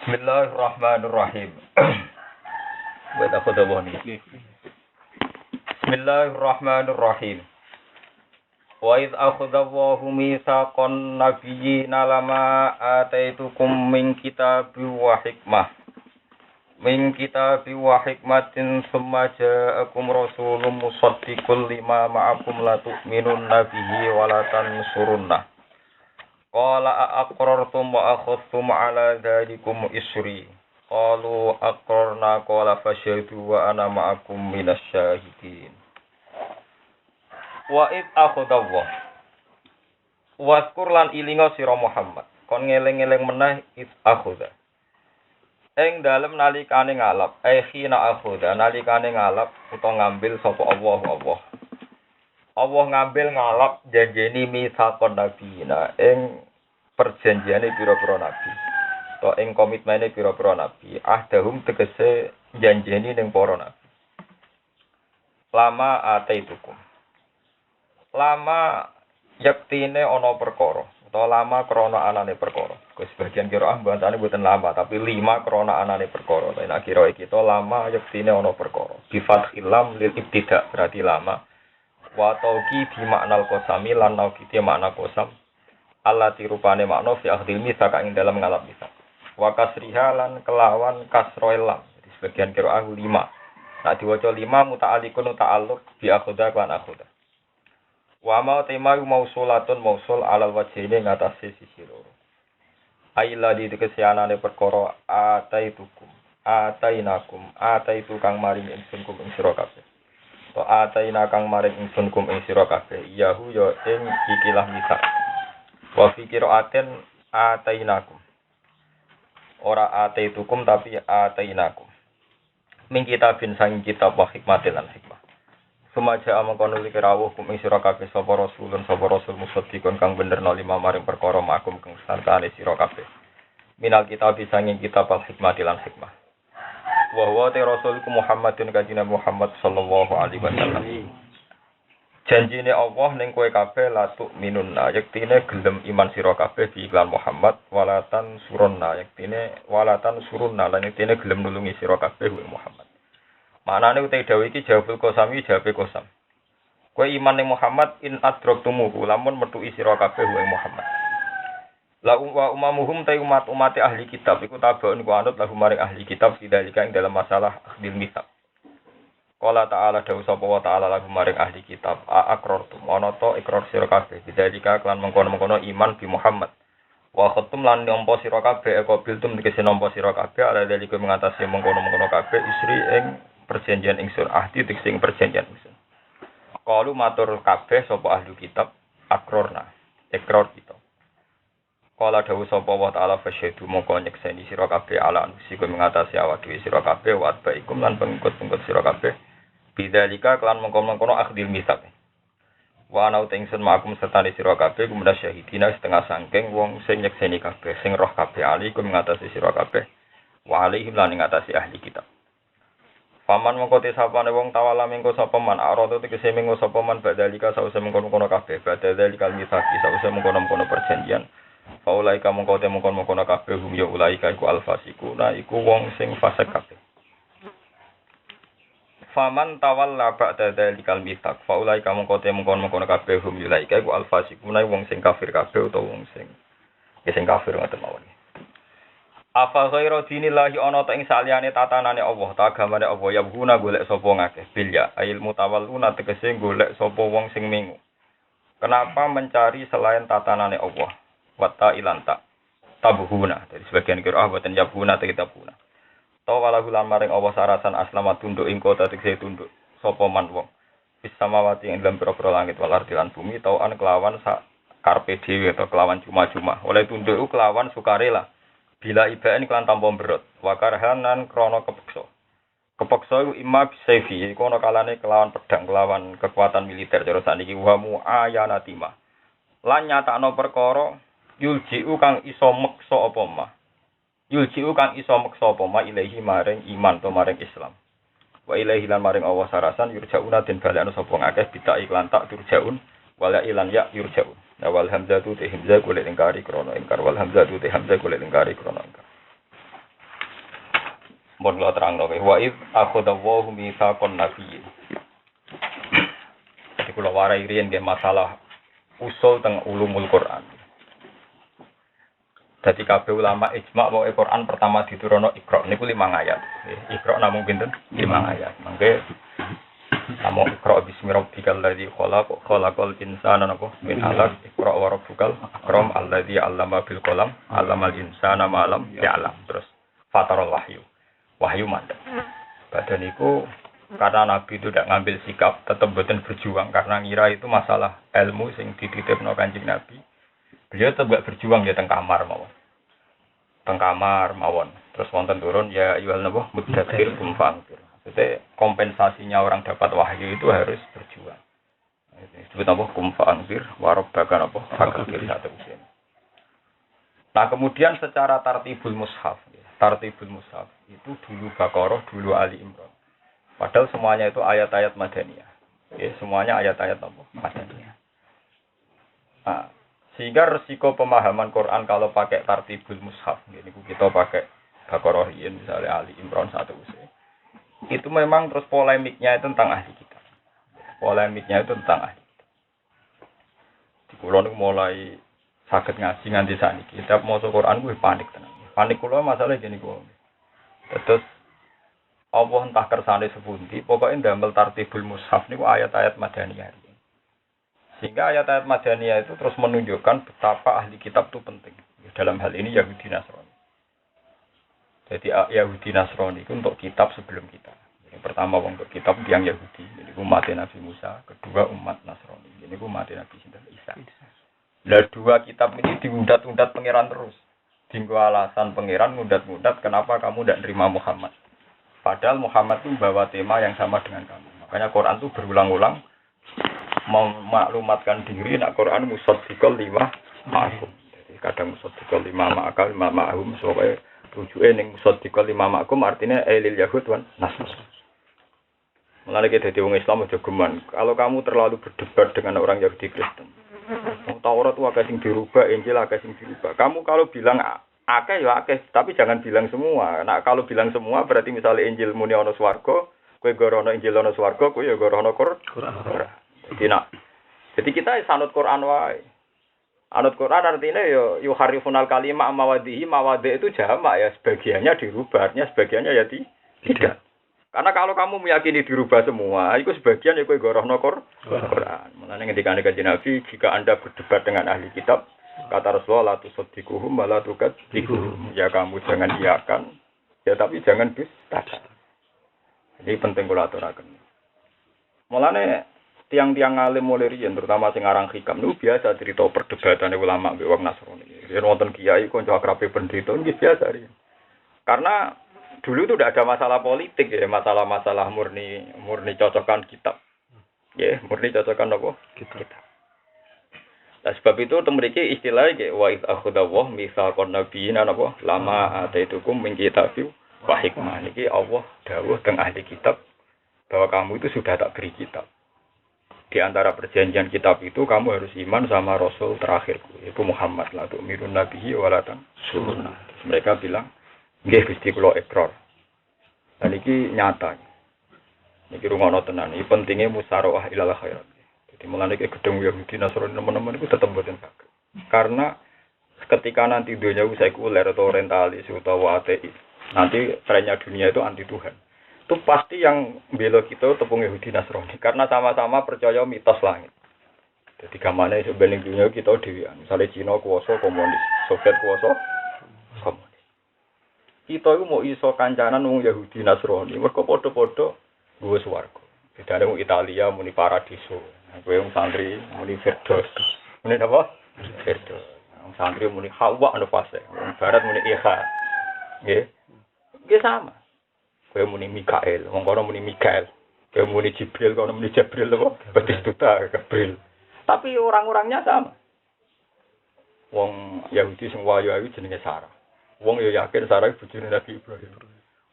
Bismillahirrahmanirrahim. Buat aku dah ni. Bismillahirrahmanirrahim. Wa idh akhadallahu mitsaqan nabiyyina lama ataitukum min kitabi wa hikmah. Min kitabi wa hikmatin summa ja'akum rasulun musaddiqun lima ma'akum la tu'minun nabihi wa la tansurunnah. Qala aqrartum wa akhadhtum ala dzalikum isri. Qalu aqrarna qala fashhadu wa ana ma'akum minas syahidin. Wa id akhadallah. Waskur lan ilinga sira Muhammad. Kon ngeling-eling meneh id akhadha. Ing dalem nalikane ngalap, khina akhadha nalikane ngalap utawa ngambil sapa Allah. Allah ngambil ngalap janjeni mitsaqon nabiyina ing perjanjiane pira-pira nabi. To ing komitmene pira-pira nabi, ahdahum tegese janjeni ning para nabi. Lama ataitukum. Lama yaktine ana perkara, utawa lama krana anane perkara. Sebagian kira bahasane mboten lama, tapi 5 krana anane perkara. Nek kira kita lama yaktine ana perkara. Bi fathil lam lil ibtida berarti lama. Wa tauqi bi maknal qasami lan nauqiti makna qasam. Allati rupane makna fi akhdil mitsaq ing dalam ngalap mitsaq. Wa kasriha lan kelawan kasroil lam. Jadi sebagian qiraah 5. Nek diwaca 5 muta'alliqun ta'alluq bi akhudha lan akhudha. Wa ma tema mausulatun mausul alal wajhine ngatasi sisi loro. Aila di kesianane perkara ataitukum. Ataitu kang maring ingsun kum ing sira kabeh. To ataina kang maring ingsun kum ing sira kabeh. Yahu ya ing ikilah mitsaq. Wa fi qira'atin atainakum. Ora ataitukum tapi atainakum. Min kitabin sang kitab wa hikmatil lan hikmah. Sumaja amangkono iki rawuh kum ing sira kabeh sapa rasul musaddiqon kang bener lima maring perkara makum kang sartane sira kabeh. Minal kitab sanging kitab al hikmatil lan hikmah. Wa huwa ta rasulku Muhammadun kanjeng Muhammad sallallahu alaihi wasallam. Janjine Allah ning kowe kabeh latuk minunna yektine gelem iman sira kabeh bi iklan Muhammad walatan surunna yektine walatan surunna lan yektine gelem nulungi sira kabeh Muhammad. Manane utai dawuh iki jawabul qasami jawabe qasam. Kowe iman ning Muhammad in adroktumuhu lamun metuki sira kabeh Muhammad. La wa umamuhum ta umat-umate ahli kitab iku tabaun ku anut lahu maring ahli kitab sidalika ing dalam masalah akhdil mitsaq. Qala ta'ala dawu sapa wa ta'ala lagu maring ahli kitab aqrartum ana ta ikrar sira kabeh bidalika kelan mengkono-mengkono iman bi Muhammad wa khatum lan nampa sira kabeh qabiltum dikese nampa sira kabeh ala dalika mengatasi mengkono-mengkono kabeh isri ing perjanjian ingsun ahdi sing perjanjian ingsun qalu matur kabeh sapa ahli kitab aqrarna ikrar kita qala dawu sapa wa ta'ala fasyhadu mongko nyekseni sira kabeh ala anfusikum mengatasi awak dhewe sira kabeh wa baikum lan pengikut-pengikut sira kabeh bidzalika kelan mengkono-mengkono akhdil mitsaq wa ana ingsun makum sertane sira kabeh kumda syahidina setengah sangking wong sing nyekseni kabeh sing roh kabeh alikum mengatasi sira kabeh wa alaihim lan ngatasi ahli kitab. Paman mengkote sapane wong tawala mengko sapa man arada tegese mengko sapa man badalika sause mengkono-kono kabeh badalikal mitsaqi sause mengkono-kono perjanjian faulaika mengkote mengkono-kono kabeh hum ya ulaika iku alfasikuna iku wong sing fasik kabeh. Faman tawalla ba'da dalikal mitsaq faulaika mengkote mengkono-kono kabeh hum ya ulaika iku alfasikuna wong sing kafir kabeh utawa wong sing kafir ngoten mawon. Afa ghairu dinillahi ana ta ing saliyane tatanane Allah, ta agamane Allah ya guna golek sapa ngakeh bilya ail mutawalluna tegese golek sapa wong sing mengu. Kenapa mencari selain tatanane Allah? Wata ilanta tabuhuna. Dari sebagian qiraah boten yabuna tegitapuna. Ta wala gulan maring Allah sarasan aslama tunduk ing kota tegese tunduk sapa man wong. Fis samawati ing dalam pira-pira langit wal ardi lan bumi tauan kelawan sak karpe dhewe atau kelawan cuma-cuma. Oleh tunduk kelawan sukarela. Bila ibaen kelan tampa berot, wakarhanan krono kepeksa. Kepeksa iku imma bisayfi, iku ana kalane kelawan pedang, kelawan kekuatan militer cara saniki wa muayanatima. Lan nyatakno perkara yuljiu kang iso meksa apa mah. Yuljiu kang iso meksa apa mah ilahi maring iman to maring Islam. Wa ilahi lan maring Allah sarasan yurjauna den balekno sapa ngakeh bidak iklan tak turjaun wala ilan ya yurjaun. Wal hamzatu te hamzah golek ingkari krana ingkar wal hamzatu te hamzah golek ingkari krana ingkar. Mun kula terangno wa id akhadallahu mitsaqan nabiyyin. Jadi kula warai riyen nggih masalah usul teng ulumul Quran. Jadi kabeh ulama ijma' bahwa Quran pertama diturunno Iqra niku 5 ayat. Iqra namung pinten? 5 ayat. Mangke namung Iqra bismi rabbikal ladzi khalaq khalaqal insana min 'alaq Iqra wa rabbukal akram alladzi 'allama bil qalam 'allamal insana ma lam ya'lam. Terus fatarul wahyu. Wahyu mandek. Badan niku karena Nabi itu tidak ngambil sikap, tetap boten berjuang karena ngira itu masalah ilmu sing dititipno Kanjeng Nabi. Beliau tetap gak berjuang di teng kamar mawon. Teng kamar mawon. Terus wonten turun ya ayyuhal nabiyyu mudzakkir kum fa'anzir. Jadi kompensasinya orang dapat wahyu itu harus berjuang. Disebut apa? Kum fa'anzir wa rabbaka apa? Fakir satu usia. Nah, kemudian secara tartibul mushaf. Tartibul mushaf itu dulu Baqarah, dulu Ali Imran. Padahal semuanya itu ayat-ayat Madaniyah. Ya, semuanya ayat-ayat apa? Madaniyah. Nah, sehingga resiko pemahaman Quran kalau pakai tartibul mushaf, ini kita pakai Baqarah misalnya Ali Imran satu usia. Itu memang terus polemiknya itu tentang ahli kitab. Polemiknya itu tentang ahli kitab. Di kulon mulai sakit ngaji nganti saniki. Kita mau Quran gue panik tenang. Panik kula masalah gini kula. Terus Allah entah kersane sepundi, pokoknya ndamel tartibul mushaf niku ayat-ayat Madaniyah. Sehingga ayat-ayat Madaniyah itu terus menunjukkan betapa ahli kitab itu penting. Dalam hal ini Yahudi Nasrani. Jadi Yahudi Nasrani itu untuk kitab sebelum kita. Yang pertama untuk kitab yang Yahudi, jadi umat Nabi Musa, kedua umat Nasrani. Ini umat Nabi Isa. Nah, dua kitab ini diundat-undat pangeran terus. Dinggo alasan pangeran ngundat-ngundat kenapa kamu tidak nerima Muhammad. Padahal Muhammad itu membawa tema yang sama dengan kamu. Makanya Quran itu berulang-ulang memaklumatkan diri nak Quran musaddiqal lima ma'akum. Jadi kadang musaddiqal lima ma'akal lima ma'ahum supaya rujuke ning musaddiqal lima ma'akum artinya lil yahud wan nasr. Mulane kita dadi wong Islam aja geman. Kalau kamu terlalu berdebat dengan orang Yahudi Kristen. Taurat itu akeh sing dirubah, Injil akeh sing dirubah. Kamu kalau bilang akeh ya akeh, tapi jangan bilang semua. Nah, kalau bilang semua berarti misalnya Injil muni ana swarga, kowe gorono Injil ana swarga, kowe ya gorono Quran. Jadi kita sanut Quran wae. Anut Quran artinya ya yuharifunal kalimah mawadihi itu jamak ya, sebagiannya dirubah, artinya sebagiannya ya tidak. Karena kalau kamu meyakini dirubah semua, itu sebagian ya kowe gorono Quran. Mulane ngendikane Kanjeng Nabi, jika Anda berdebat dengan ahli kitab, kata Rasulullah, la tusaddiquhum wa la tukadzibhum. Ya kamu jangan iyakan, ya tapi jangan dustakan. Ini penting kula aturaken. Mulane tiang-tiang alim mulai riyen terutama sing aran hikam niku biasa cerita perdebatane ulama mbek wong Nasrani. Yen wonten kiai kanca akrabe pendeta nggih biasa riyen. Karena dulu itu tidak ada masalah politik ya, masalah-masalah murni cocokan kitab. Ya, murni cocokan apa? Kitab. Nah, sebab itu temriki istilahnya kayak wa id akhadallahu mitsaqan nabiyyin apa? Lama ataitukum min kitabih wa hikmah. Niki Allah dawuh teng ahli kitab bahwa kamu itu sudah tak beri kitab. Di antara perjanjian kitab itu kamu harus iman sama Rasul terakhirku, yaitu Muhammad la tu'minun nabiyyi wa la tansurun. Mereka bilang nggih Gusti kula ikrar. Dan iki nyata. Niki rungono tenan. Iki pentingnya musyawarah ilal khairat. Jadi mulane iki gedung Yahudi Nasrani teman-teman itu tetep boten saged. Karena ketika nanti dunia sekuler atau orientalis utawa ateis, nanti trennya dunia itu anti Tuhan. Itu pasti yang bela kita tepung Yahudi Nasrani karena sama-sama percaya mitos langit. Jadi gamane sebenarnya dunia kita dhewean. Misalnya Cina kuwasa komunis, Soviet kuwasa komunis. Kita itu mau iso kancanan wong Yahudi Nasrani, mergo padha-padha nggo swarga. Bedane wong Italia muni paradiso, kowe wong santri muni firdaus. Muni apa? Firdaus. Wong santri muni hawa anu fase, wong barat muni iha. Nggih. Nggih sama. Kowe muni Mikael, wong kono muni Mikael. Kowe muni Jibril, kono muni Jibril apa? Batistuta, Gabriel. Tapi orang-orangnya sama. Wong Yahudi sing wayu-wayu jenenge Sarah. Wong yo yakin Sarah bojone Nabi Ibrahim.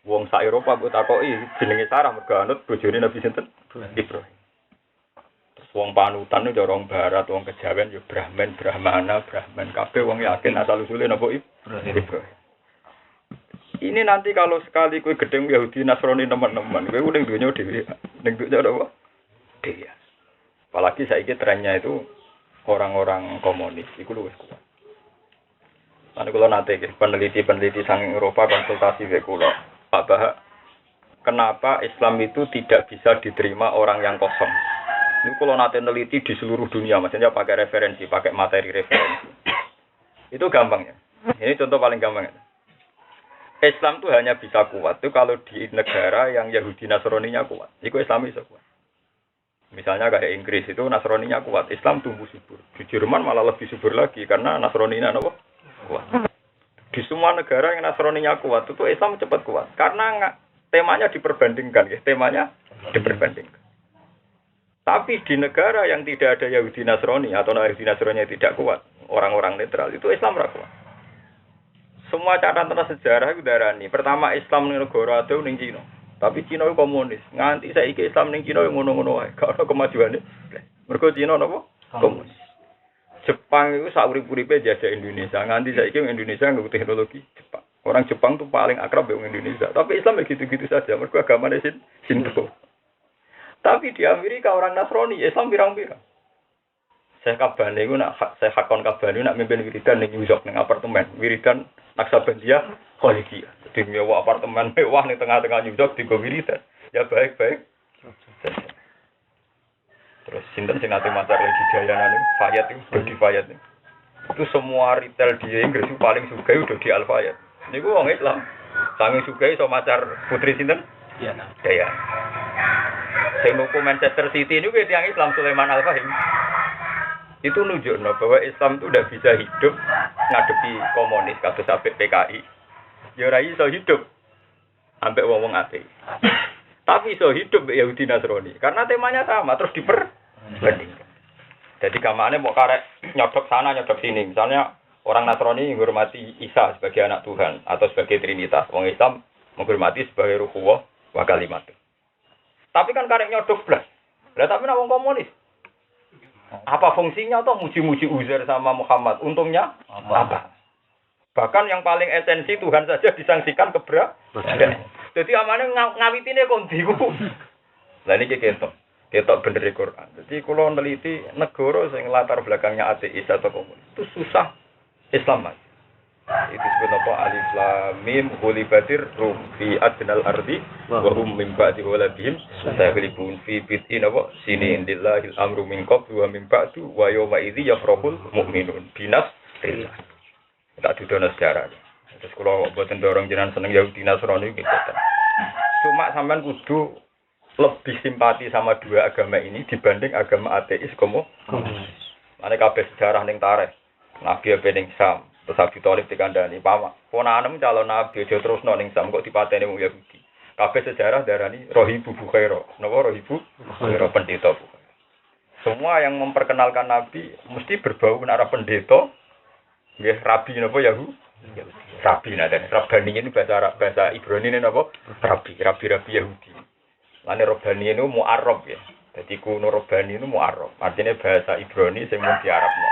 Wong sak Eropa mbok takoki jenenge Sarah mergo anut bojone Nabi sinten? Ibrahim. Terus wong panutan yo orang barat, wong kejawen yo Brahman kabeh wong yakin asal usule napa Ibrahim. Ini nanti kalau sekali kue gedeng Yahudi Nasrani teman-teman, kue udah dunia dewi, dunia apa? Dewi. Apalagi saiki trennya itu orang-orang komunis, itu luwes kuat. Nanti kalau nanti peneliti-peneliti sang Eropa konsultasi ke kulo, Pak Bahak, kenapa Islam itu tidak bisa diterima orang yang kosong? Ini kalau nanti meneliti di seluruh dunia, maksudnya pakai referensi, pakai materi referensi. Itu gampangnya. Ini contoh paling gampang. Islam itu hanya bisa kuat itu kalau di negara yang Yahudi Nasraninya kuat. Itu Islam bisa kuat. Misalnya kayak Inggris itu Nasraninya kuat, Islam tumbuh subur. Di Jerman malah lebih subur lagi karena Nasraninya kuat. Di semua negara yang Nasraninya kuat itu Islam cepat kuat karena temanya diperbandingkan, ya. Temanya diperbandingkan. Tapi di negara yang tidak ada Yahudi Nasrani atau Yahudi Nasrani tidak kuat, orang-orang netral itu Islam ra kuat. Semua catatan sejarah itu darani. Pertama Islam ning negara ado ning Cina. Tapi Cina itu komunis. Nganti saiki Islam ning Cina yang ngono-ngono wae. Gak ono kemajuane. Mergo Cina napa? Komunis. Jepang itu saurip-uripe jajah Indonesia. Nganti saiki Indonesia nggo teknologi Jepang. Orang Jepang tuh paling akrab dengan Indonesia. Tapi Islam ya gitu-gitu saja. Mergo agamane Shinto. Tapi di Amerika orang Nasrani Islam pirang-pirang. Saya kabane iku saya hakon kabane nak mimpin wiridan ning New York ning apartemen. Wiridan Naksabandia Khalidiyah. Jadi mewah apartemen mewah ning tengah-tengah New York digo wiridan. Ya baik-baik. Terus sinten sing nate macar lagi Dayana niku Fayat itu Dodi Fayat. Itu semua retail di Inggris itu paling sugai udah di Al Fayat. Niku wong Islam. Sange sugai iso macar putri sinten? Dayana. Sing nuku Manchester City niku tiyang Islam Sulaiman Al-Fahim. Itu nunjukno bahwa Islam itu tidak bisa hidup ngadepi komunis kados sampai PKI. Ya ora iso hidup sampai wong-wong ate. Tapi iso hidup Yahudi Nasrani karena temanya sama terus diperbandingkan. Jadi gamane mau karek nyodok sana nyodok sini. Misalnya orang Nasrani menghormati Isa sebagai anak Tuhan atau sebagai Trinitas. Wong Islam menghormati sebagai Ruhullah wa kalimat. Tapi kan karek nyodok blas. Lah tapi nek wong komunis apa fungsinya atau muji-muji Uzair sama Muhammad? Untungnya apa? Bahkan yang paling esensi Tuhan saja disangsikan keberadaan. Jadi amane ngawitine kondi ku. Lah niki ketok bener Quran. Jadi kalau neliti negara sing latar belakangnya ateis atau komunis itu susah Islam mas. Itu disebut apa alif lam mim ghulibatir rum fi adnal ardi wa hum min ba'di ghalabihim sayaghlibun fi bid'in apa sinin lillahil amru min qablu wa min ba'du wa yawma idzi yafrahul mu'minun binas rillah. Tak didono sejarah. Terus kalau mboten dorong jenengan seneng Yahudi Nasrani gitu. Cuma sampean kudu lebih simpati sama dua agama ini dibanding agama ateis komunis. Mane kabeh sejarah ning tarikh Nabi ning Sam terus Abi Thalib dikandani, "Paman, ponakem calon nabi aja terusno ning Sam kok dipateni wong Yahudi." Kabeh sejarah darani Rohibu Bukhaira. Napa Rohibu Bukhaira pendeta Bukhaira. Semua yang memperkenalkan nabi mesti berbau arah pendeta. Nggih, rabi napa Yahudi? Rabi nadan. Rabbani ini bahasa Arab, bahasa Ibrani ini napa? Rabi Yahudi. Lane Rabbani itu mu'arrab ya. Jadi kuno Rabbani itu mu'arrab. Artinya bahasa Ibrani sing mung diarabno.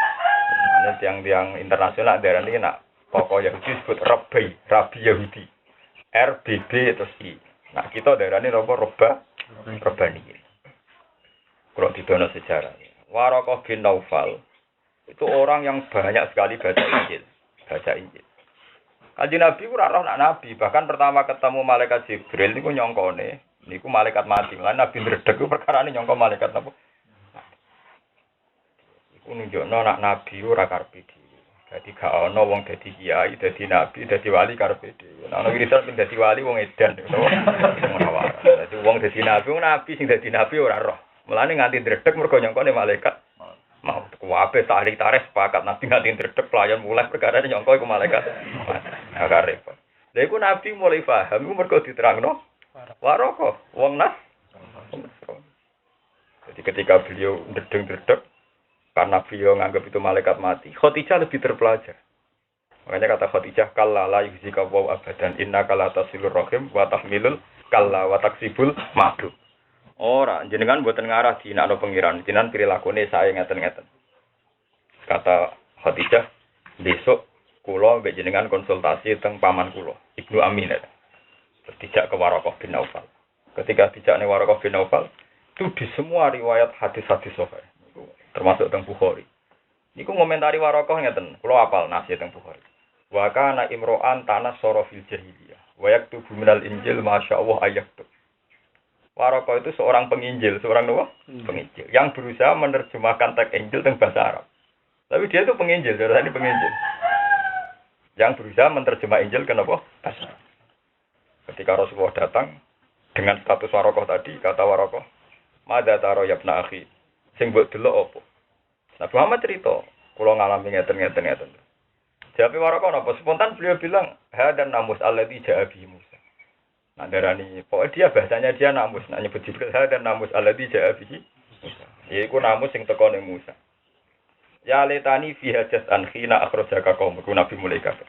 Nah, tiang-tiang internasional daerah ini nak tokoh Yahudi disebut Rabi Yahudi. RBB terus I. Nah, kita daerah ini Rabbani. Kalau didono sejarah. Waraqah bin Naufal itu orang yang banyak sekali baca Injil. Kanjeng Nabi ora roh nak nabi, bahkan pertama ketemu malaikat Jibril niku nyongkone, niku malaikat mati. Lan Nabi ndredeg ku perkarane nyongko malaikat napa? Iku nunjukno nak nabi ora karepe dhewe. Dadi gak ana wong dadi kiai, dadi nabi, dadi wali karepe dhewe. Nek ana wiridan ping dadi wali wong edan ngono. Dadi wong dadi nabi sing dadi nabi ora roh. Mulane nganti ndredeg mergo nyongkone malaikat. Mau kuwabe tarik sepakat nabi nganti ndredeg pelayan mulai perkara nyongko iku malaikat. Agak repot. Lha iku nabi mulai paham iku mergo diterangno waraka wong nas. Jadi ketika beliau ndredeg karena beliau nganggap itu malaikat mati, Khadijah lebih terpelajar. Makanya kata Khadijah kalla la yuzika wa abadan innaka la tasilur rahim wa tahmilul kalla wa taksibul ma'dud. Ora, jenengan mboten ngarah dinakno pengiran, jenengan prilakune sae ngeten-ngeten. Kata Khadijah, besok kula mbek jenengan konsultasi teng paman kula, Ibnu Amin. Terus dijak ke Waraqah bin Naufal. Ketika dijak ne Waraqah bin Naufal, itu di semua riwayat hadis-hadis sahih, termasuk teng Bukhari. Niku ngomentari Waraqah ngeten, kula apal nasi teng Bukhari. Wa kana imro'an tanassara fil jahiliyah, wa yaktubu minal injil masyaallah ayaktub. Waraqah itu seorang penginjil, seorang apa? Penginjil yang berusaha menerjemahkan teks Injil teng bahasa Arab. Tapi dia itu penginjil, dari tadi penginjil. Yang berusaha menerjemah Injil ke apa? Bahasa Arab. Ketika Rasulullah datang dengan status Waraqah tadi, kata Waraqah, "Madza taro ya ibna akhi?" Sing mbok delok apa? Nabi Muhammad cerita, kula ngalami ngeten. Jawab Waraqah napa? Spontan beliau bilang, "Hadan namus alladzi ja'a bihi Musa." Nah, darani, pokoknya dia bahasanya dia namus, nak nyebut Jibril hadan namus alladzi ja'a bihi Musa. Yaiku namus sing teko ning Musa. Ya letani fi hajat an khina akhrajaka qaumku Nabi mulai kabeh.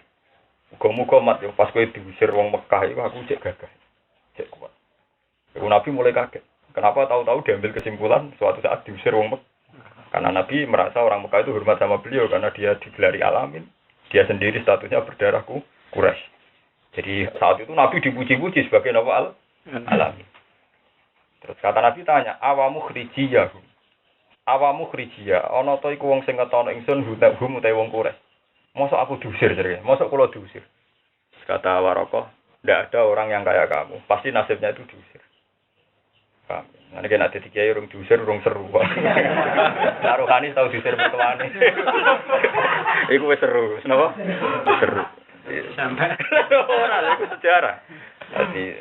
Muga-muga mat yo pas kowe diusir wong Mekah iku aku cek gagah. Cek kuat. Iku Nabi mulai kaget. Kenapa tahu-tahu diambil kesimpulan suatu saat diusir wong Mekah? Karena Nabi merasa orang Mekah itu hormat sama beliau karena dia digelari alamin. Dia sendiri statusnya berdarah Quraisy. Jadi saat itu Nabi dipuji-puji sebagai nabi alamin. Terus kata Nabi tanya, awamu khrijiyah. Awamu khrijiyah, ana ta iku wong sing ngetono ingsun hum utawa wong Quraisy. Mosok aku diusir jare, mosok kula diusir. Kata Waraqah, ndak ada orang yang kayak kamu, pasti nasibnya itu diusir. Paham? Nek nek dadi kiai urung diusir urung seru. Taruhane tau diusir mertuane. Iku wis seru, napa? Seru. Sampai ora iku sejarah. Dadi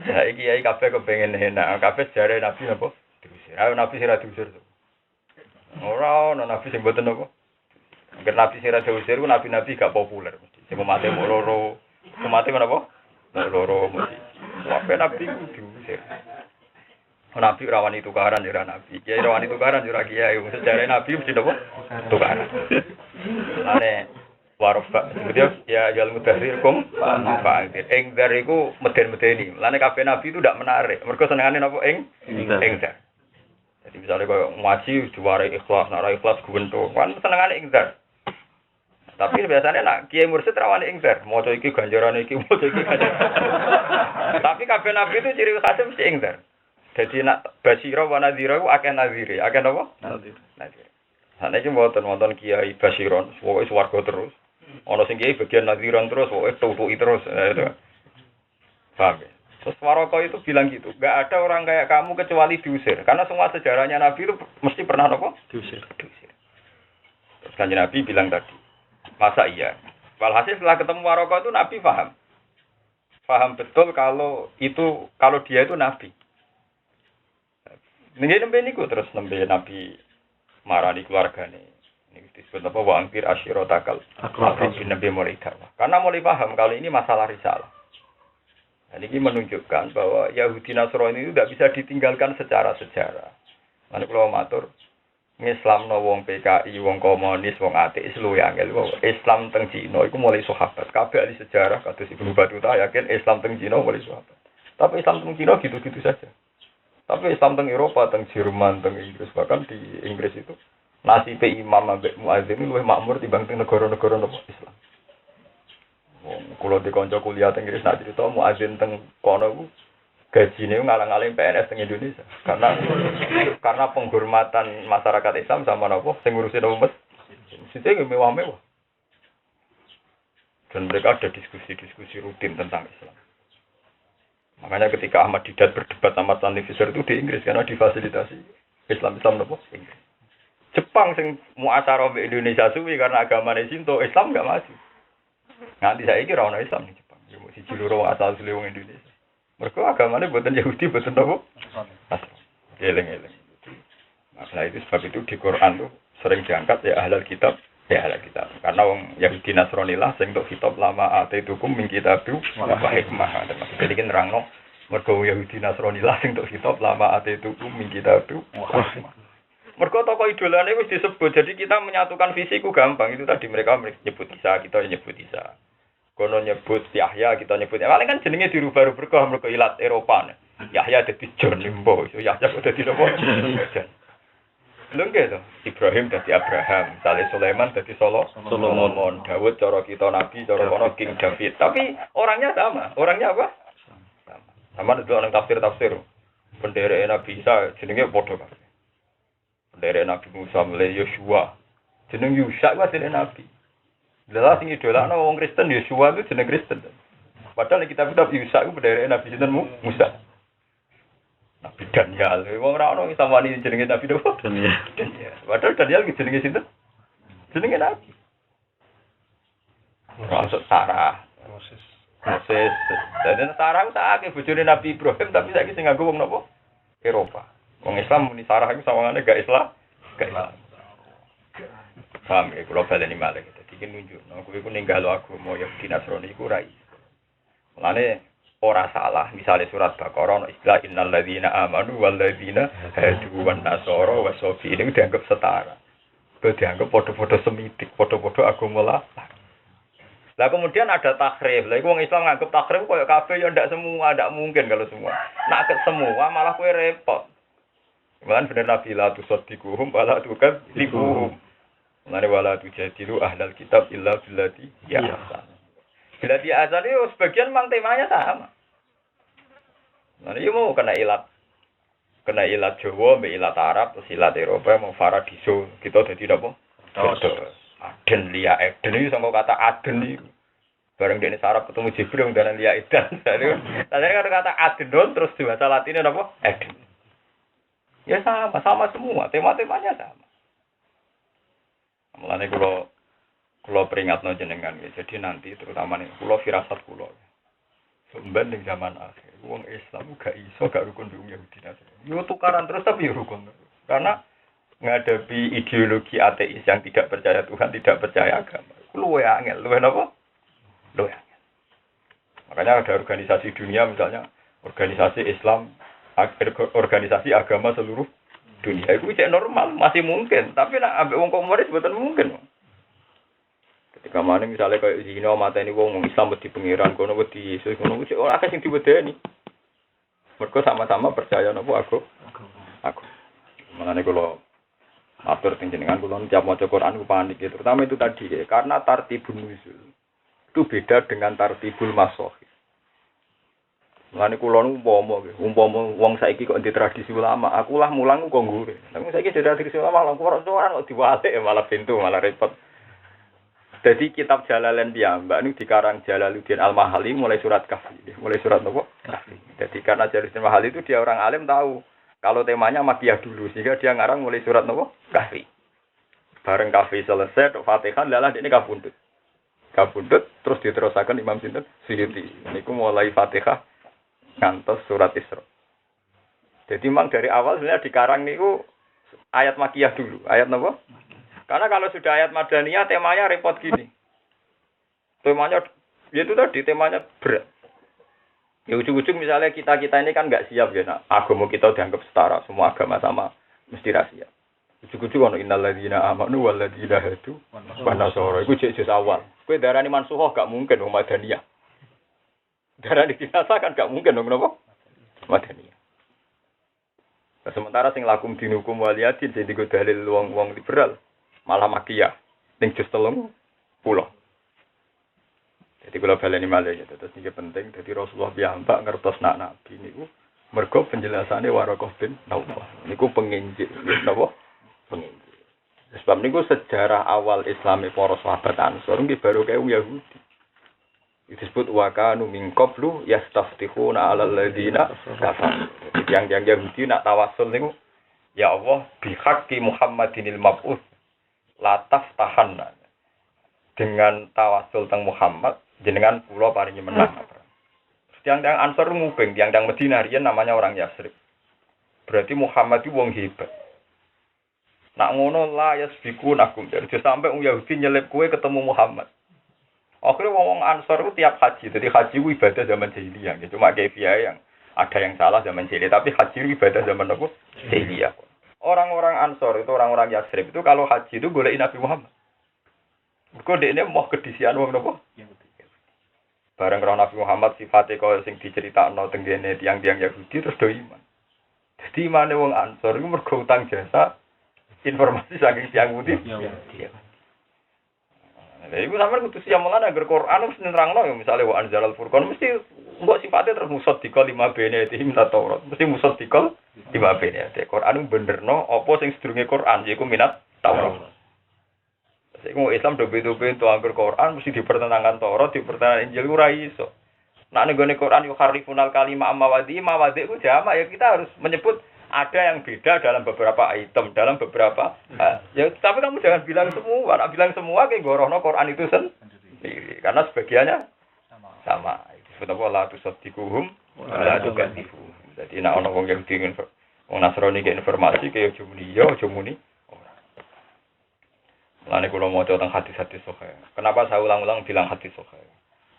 saiki kiai kabeh kepengin enak, kabeh jare Nabi napa? Diusir. Ayo Nabi sira diusir. Ora ono nabi sing mboten apa. Nek nabi sing ra diusir ku nabi-nabi gak populer mesti. Sing mate mok loro. Mate menapa? Mok loro mesti. Wae nabi ku diusir. Nabi rawani tukaran ya nabi. Kiai rawani tukaran ya kiai. Sejarah nabi mesti napa? Tukaran. Lane warofa. Kemudian ya jal mudahirkum fa'angkir. Ing dari iku meden-medeni. Lane kabeh nabi itu ndak menarik. Mergo senengane napa ing dar. Jadi misalnya kalau ngaji diwarai ikhlas, nara ikhlas guwentuk, kan senengane ingdar. Tapi biasanya nak kiai mursyid rawane ingdar, maca iki ganjaran iki, maca iki ganjaran. Tapi kabeh nabi itu ciri khasnya mesti ingdar. Jadi nak basyira wa nadhira ku akeh nadhire, akeh napa? Nadhir. Saniki wonten kiai basyiron, pokoke swarga terus. Ana sing kiai bagian nadhiran terus, pokoke tutuki terus. Itu. Paham ya? Terus Waraqah itu bilang gitu, nggak ada orang kayak kamu kecuali diusir. Karena semua sejarahnya Nabi itu mesti pernah apa? Diusir. Terus Kanjeng Nabi bilang tadi, masa iya? Walhasil setelah ketemu Waraqah itu Nabi paham betul kalau dia itu Nabi. Nembe niku terus nembe Nabi marani keluargane. Ini disebut apa? Wa angkir asyirotakal. Nabi mulai dakwah. Karena mulai paham kalau ini masalah risalah. Dan ini menunjukkan bahwa Yahudi Nasrani itu tidak bisa ditinggalkan secara sejarah. Nanti kalau matur, Islam no wong PKI, wong komunis, wong ateis lu yang Islam teng Cina itu mulai sahabat. Kabeh ahli sejarah kados Ibnu Battuta yakin Islam teng Cina mulai sahabat. Tapi Islam teng Cina gitu-gitu saja. Tapi Islam teng Eropa, teng Jerman, teng Inggris, bahkan di Inggris itu nasib imam ambek muadzin itu luwih makmur dibanding negara-negara Islam. Kalau di konco kuliah teng Inggris nak cerita muadzin teng kono ku gajine ngalang-aling PNS teng Indonesia. Karena penghormatan masyarakat Islam sama napa sing ngurusin umat. Sithik mewah-mewah. Dan mereka ada diskusi-diskusi rutin tentang Islam. Makanya ketika Ahmad Didat berdebat sama Stanley Fischer itu di Inggris karena difasilitasi Islam napa Inggris. Jepang sing muacara di Indonesia suwi karena agamane Shinto, Islam enggak maju. Nganti saiki ora ono Islam di Jepang. Yo siji loro asal asli wong Indonesia. Mergo agamane boten Yahudi, boten apa? Nasrani. Eleng-eleng. Nah, itu sebab itu di Quran tuh sering diangkat ya ahlul kitab, ya ahlul kitab. Karena wong Yahudi Nasrani lah sing tok kitab lama ataitukum min kitabu wa hikmah. Jadi kan nerangno mergo Yahudi Nasrani lah sing tok kitab lama ataitukum min kitabu wa hikmah. Mergo tokoh idolane wis disebut, jadi kita menyatukan visiku gampang. Itu tadi mereka nyebut Isa, kita nyebut Isa. Kono nyebut Yahya, kita nyebut. Paling kan jenenge dirubah-rubah mergo ilat Eropa. Yahya dadi John Limbo, Yahya kok dadi apa? Lho nggih to. Ibrahim dadi Abraham, misalnya Sulaiman dadi Solomon, Daud cara kita nabi, cara kono King David. Tapi orangnya sama. Orangnya apa? Sama. Sama itu orang tafsir. Penderek Nabi Isa jenenge padha kabeh. Penderek Nabi Musa mulai Yosua. Jeneng Yusa ku asline nabi. Lha sing idolakno wong Kristen Yosua itu jeneng Kristen. Padahal kitab-kitab Yusa ku penderek Nabi sinten Musa. Nabi Daniel, wong ora ono sama ni jenenge Nabi Daud. Daniel. Padahal Daniel ki jenenge sinten? Jenenge Nabi. Masuk Sarah, Moses. Dan Sarah ku sakake bojone Nabi Ibrahim tapi saiki sing nganggo wong napa? Eropa. Wong Islam muni Sarah iku sawangane gak Islam. Paham ya, kalau baleni malih. Dadi ki nunjukno kowe iku ninggal agama Yahudi Nasrani iku ora iso. Mulane ora salah, misalnya surat Baqarah istilah innal ladzina amanu wal ladzina hadu wan nasara wasofi ini dianggap setara. Dianggap padha-padha semitik, padha-padha agama lah. Lah kemudian ada takrif. Lah iku wong Islam nganggep takrif koyo kabeh ya ndak semua, ndak mungkin kalau semua. Nak ke semua malah kowe repot. Mulane bener Nabi la tusaddiquhum wala tukadzibuhum. Mulane wala tujadilu ahlal kitab illa billati ya ahsan. Bila di azal itu sebagian memang temanya sama. Nah ini mau kena ilat Jawa, ilat Arab, terus ilat Eropa, mau Faradiso, kita jadi apa? Aden, Lia Eden itu sama kata Aden itu. Bareng di Arab ketemu Jibril dan Lia Eden. Tadi kan kata Aden terus di bahasa Latinnya apa? Eden. Ya sama semua, tema-temanya sama. Mulane kalau peringatno jenengan ya. Jadi nanti terutama nih kula firasat kula. Sampeyan ning zaman akhir wong Islam gak iso gak rukun dengan Yahudi Nasrani. Yo tukaran terus tapi rukun. Karena menghadapi ideologi ateis yang tidak percaya Tuhan, tidak percaya agama. Luwe angel, luwe napa? Luwe angel. Makanya ada organisasi dunia misalnya organisasi Islam, organisasi agama seluruh dunia. Itu cek normal, masih mungkin. Tapi nak ambek wong komunis mboten mungkin. Ketika mana misalnya kayak di Cina mata ini wong Islam wedi pengiran, kono wedi Yesus, kono wedi orang akeh sing diwedeni. Mergo sama-sama percaya napa aku. Makanya kalau matur teng jenengan kula tiap maca Quran ku panik ya. Terutama itu tadi ya, karena tartibun nuzul itu beda dengan tartibul masahif. Makanya kula umpama wong saiki kok di tradisi ulama, aku lah mulang kok nggure. Tapi saiki jadi tradisi ulama lah kok diwalik malah pintu malah repot. Jadi kitab Jalalain piyambak ini dikarang Jalaluddin Al-Mahali mulai surat Kahfi. Mulai surat apa? Kahfi. Jadi karena Jalaluddin Al-Mahali itu dia orang alim tahu kalau temanya Makiyah dulu sehingga dia ngarang mulai surat apa? Kahfi. Bareng Kahfi selesai Fatihah lalah ini kabundut. Kabundut terus diterusakan Imam Sinten Suyuti. Niku mulai Fatihah ngantos surat Isra. Jadi memang dari awal sebenarnya dikarang niku ayat Makiyah dulu. Ayat apa? Karena kalau sudah ayat Madaniyah temanya repot gini. Temanya ya itu tadi temanya berat. Ya ujung-ujung misalnya kita ini kan nggak siap ya. Nah, agama kita dianggap setara, semua agama sama mesti rahasia. Ujung-ujung ono innal ladzina amanu wal ladzina hadu wan nasara. Iku jek awal. Kowe darani mansuhoh gak mungkin wong Madaniyah. Darani dinasakan gak mungkin dong napa? Madaniyah. Nah, sementara sing lakum dinukum waliyadin jadi dalil wong liberal. Malah Makiyah ning juz 30. Jadi kula baleni malih ya terus iki penting dadi Rasulullah piyambak ngertos nak nabi niku mergo penjelasane Waraqah bin Naufal niku penginjil napa penginjil. Sebab niku sejarah awal Islami para sahabat Ansor nggih baru kaya Yahudi. Disebut wa kanu min qablu yastaftihuna 'alal ladina kafaru. Yang Yahudi nak tawasul niku ya Allah bihaqqi Muhammadinil mab'uts lataf tahanna dengan tawasul teng Muhammad jenengan kula paringi menang. Tiang-tiang Ansor nguping, tiang-tiang Madinah riyen namanya orang Yasrib. Berarti Muhammad itu wong hebat. Nak ngono la yasbiqunakum. Jadi sampai wong Yahudi nyelip kowe ketemu Muhammad. Akhirnya wong Ansor itu tiap haji. Jadi haji itu ibadah zaman jahiliyah. Cuma kefiah yang ada yang salah zaman jahiliyah, tapi haji itu ibadah zaman apa? Jahiliyah. Orang-orang Ansor itu orang-orang Yasrib itu kalau haji itu golek Nabi Muhammad. Mergo dekne mau kedisian wong napa? Bareng karo Nabi Muhammad sifate kaya sing diceritakno teng kene tiyang-tiyang Yahudi terus do iman. Dadi imane wong Ansor iku mergo utang jasa informasi saking siang putih. Iya. Nah, iku sampean kudu siap mulane agar Quran mesti nerangno ya misale wa anzalal furqan mesti mbok sifatnya terus musaddiqal lima bene itu minat Taurat. Mesti musaddiqal lima bene. Quran benerno apa sing sedurunge Quran yaiku minat Taurat. Iku Islam do beda-beda to angger Quran mesti dipertentangkan Taurat, dipertentangkan Injil ora iso. Nek nggone Quran yo kharifunal kalimah mawadi ku jamak ya kita harus menyebut ada yang beda dalam beberapa item, dalam beberapa ya tapi kamu jangan bilang semua, nak bilang semua kayak gorohno Quran itu sendiri karena sebagiannya sama. Disebut apa la tusaddiquhum la tukadzibu. Jadi nek ana wong yang dingin wong Nasrani ke informasi kayak aja muni yo, aja muni ora. Lane kula maca teng hadis-hadis sahih. Kenapa saya ulang-ulang bilang hadis sahih?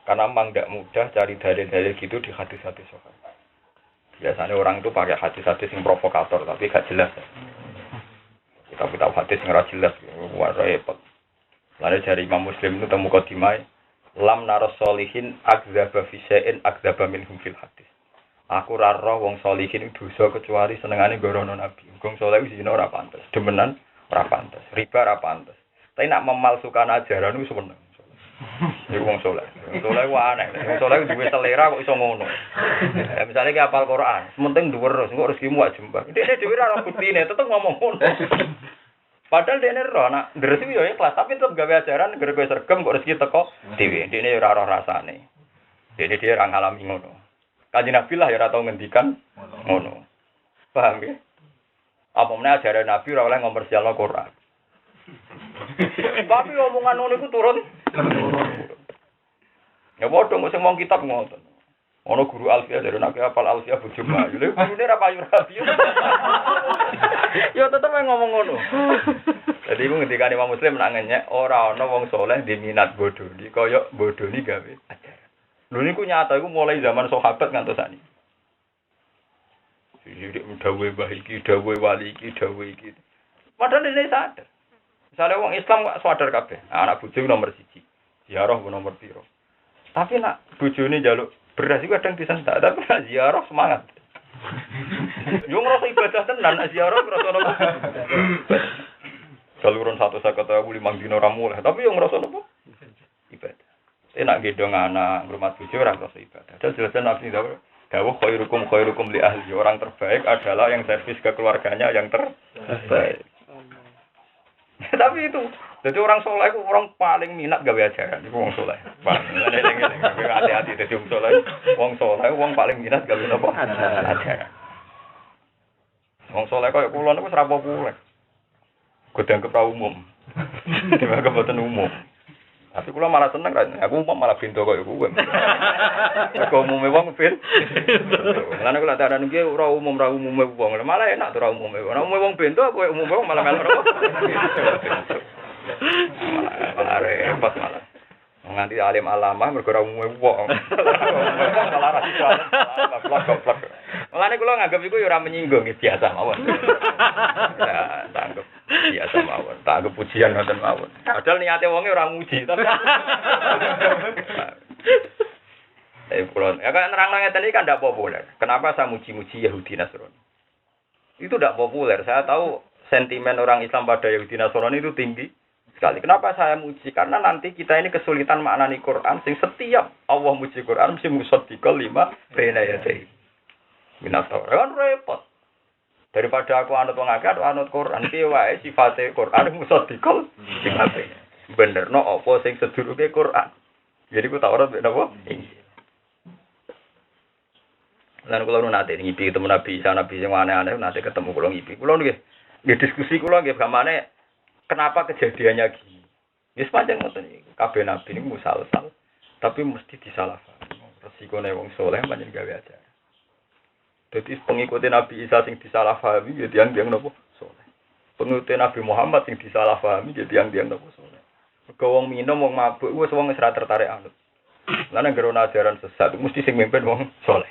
Karena memang tidak mudah cari dalil-dalil gitu di hadis-hadis sahih. Biasanya orang itu pakai hadis-hadis yang provokator tapi gak jelas. Kita tahu hadis yang gak jelas, wah repot. Lalu dari Imam Muslim itu temu kodimai, lam naros solihin akzaba fisein akzaba minhum fil hadis. Aku raro wong solihin dosa kecuali senengane gorono nabi. Wong soleh zina ora pantes, demenan ora pantes, riba ora pantes. Tapi nak memalsukan ajaran itu seneng. Iku wong saleh. Wong saleh ku aneh. Wong saleh duwe selera kok iso ngono. Ya misale ki hafal Quran, sementing dhuwur terus engko rezekimu wak jembar. Dekne dhewe ora buktine, tetep ngomong ngono. Padahal dekne ro nak ndres iki yo ikhlas, tapi tetep gawe ajaran gara kowe sergem kok rezeki teko dhewe. Dekne ora roh rasane. Dekne dhewe ora ngalami ngono. Kanjeng Nabi lah ya ora tau ngendikan ngono. Paham nggih? Apa meneh ajaran Nabi ora oleh ngommersialno Quran. Tapi omongan ngono iku turun. Ya padha kok sing wong kitab ngoten. Ana guru alfiah dari nek hafal alfiah bujuma. Lha gurune ra payu rapi. Ya tetep ngomong ngono. Jadi iku ngendikane Imam Muslim nak ngenyek ora ana wong saleh di minat bodoni kaya bodoni gawe ajaran. Lho niku nyata iku mulai zaman sahabat ngantos sakniki. Jadi dawuhe mbah iki, dawuhe wali iki, dawuhe iki. Padahal ini sadar. Misalnya orang Islam gak sadar kabeh, anak bojo nomor 1, ziarah nomor 2. Tapi nak bojone njaluk beras iku kadang disentak, tapi nak ziarah semangat. Yo ngrasa ibadah tenan, nak ziarah ngrasa napa? Saluran 150.000 dina ora mulih, tapi yo ngrasa napa? Ibadah. Enak gendong anak, ngrumat bojo ora ngrasa ibadah. Dadi jelasan Nabi dawuh khairukum li ahli. Orang terbaik adalah yang servis ke keluarganya yang terbaik. Tapi itu, jadi orang soleh itu orang paling minat gawe ajaran. Itu orang soleh. Hati-hati jadi orang soleh. Orang soleh, orang paling minat gawe apa? Ajaran. Orang soleh kaya kulon itu serapa populer. Gue dianggap umum. Dianggap buatan umum. Tapi kula malah seneng kan. Aku malah pintu kaya gue. Aku umumnya wong pin. Lan aku lak taran iki ora umum wong. Malah enak ora umum wong. Nek umum wong pintu aku umum wong malah melok apa. Malah repot malah. Nganti alim alamah mergo ora umum wong. Malah ra iso. Plak. Mulane kula nganggep iku ya ora menyinggung biasa mawon. Ya, tanggep biasa mawon. Tanggep pujian ngoten mawon. Padahal niate wonge ora muji, tapi kula ya kan nerangno ngeten iki kan ndak populer. Kenapa saya muji-muji Yahudi Nasrani? Itu tidak populer. Saya tahu sentimen orang Islam pada Yahudi Nasrani itu tinggi sekali. Kenapa saya muji? Karena nanti kita ini kesulitan maknani Quran sing setiap Allah muji Quran mesti musaddiqal lima baina yadayhi. Minator kan repot. Daripada aku anut wong akeh anut Quran piye wae sifate Quran musaddiqal lima baina. Benerno apa sing sedurunge Quran. Jadi ku Taurat mek napa? Lan kula nu nate ngipi ketemu Nabi sing aneh-aneh nate ketemu kula ngipi. Kula nggih diskusi kula nggih gamane kenapa kejadiannya gini. Wis pancen ngoten iki. Kabeh nabi niku musalsal, tapi mesti disalahpahami. Resikone wong saleh pancen gawe aja. Dadi pengikut Nabi Isa sing disalahpahami ya tiyang-tiyang napa saleh. Pengikut Nabi Muhammad sing disalahpahami ya tiyang-tiyang napa saleh. Mergo wong minum wong mabuk wis wong wis ra tertarik anut. Lan nek ajaran sesat mesti sing mimpin wong saleh.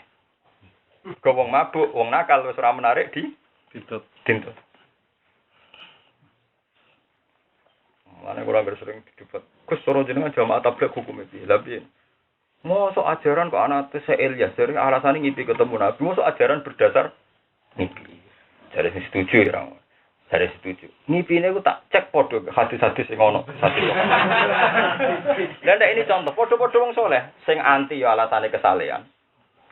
Kau wong mabuk, wong nakal wis ora menarik dituntut. Mane kula anggere sering didebat. Gus cara jenengan jamaah tabligh hukum iki. Lah piye? Mosok ajaran kok ana tese Ilyas dari alasane ngipi ketemu Nabi, mosok ajaran berdasar ngipi. Jadi setuju ya. Dari setuju. Ngipine ku tak cek padha hadis-hadis sing ono. Lah ndak ini contoh padha-padha wong saleh sing anti ya alasane kesalehan.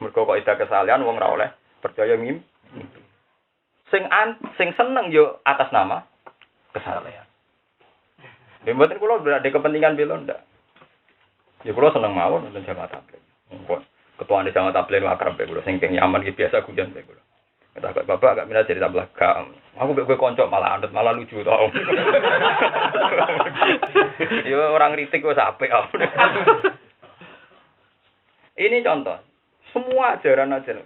Mergo kok ida kesalehan wong ora oleh percaya mimpi. Sing seneng yo atas nama kesalehan. Ya mboten kula berada kepentingan bela ndak. Ya kula seneng mawon nonton jamaah tabligh. Ketua di jamaah tabligh akrab kula sing ping nyaman iki biasa guyon kula. Kata bapak agak minat jadi tabligh gak. Aku gue koncok malah anut malah lucu tau. Yo orang kritik wis apik aku. Ini contoh. Semua ajaran-ajaran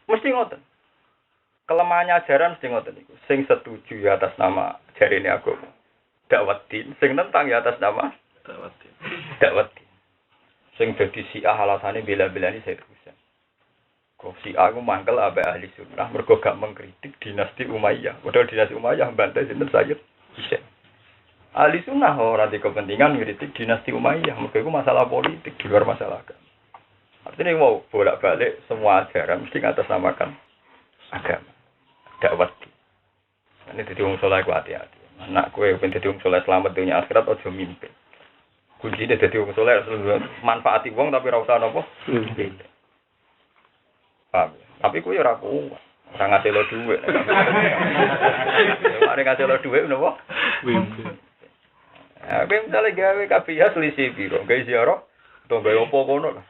mesti ngoten. Kelemahannya ajaran mesti ngoten niku. Sing setuju ya atas nama jarine agama. Dakwah din, sing nentang ya atas nama dakwah din. Sing dadi Syiah alasane bela-belani Said Husain. Kok Syiah ku mangkel ambek ahli sunnah mergo gak mengkritik dinasti Umayyah. Padahal dinasti Umayyah bantai sinten Sayyid Husain. Ahli sunnah ora di kepentingan ngkritik dinasti Umayyah, mergo iku masalah politik di luar masalah agama. Artinya mau bolak-balik semua ajaran mesti ngatasnamakan agama. Dakwah. Ini dadi wong saleh ku hati-hati. Anak kowe ben dadi wong saleh selamat dunia akhirat aja mimpi. Kuncine dadi wong saleh manfaati wong tapi ora usah napa? Paham. Tapi kowe ora kuat. Ora ngasih lo dhuwit. Mari ngasih lo dhuwit napa? Mimpi. Ya, ben misale gawe kabeh selisih piro? Gawe ziarah utawa gawe apa kono lah.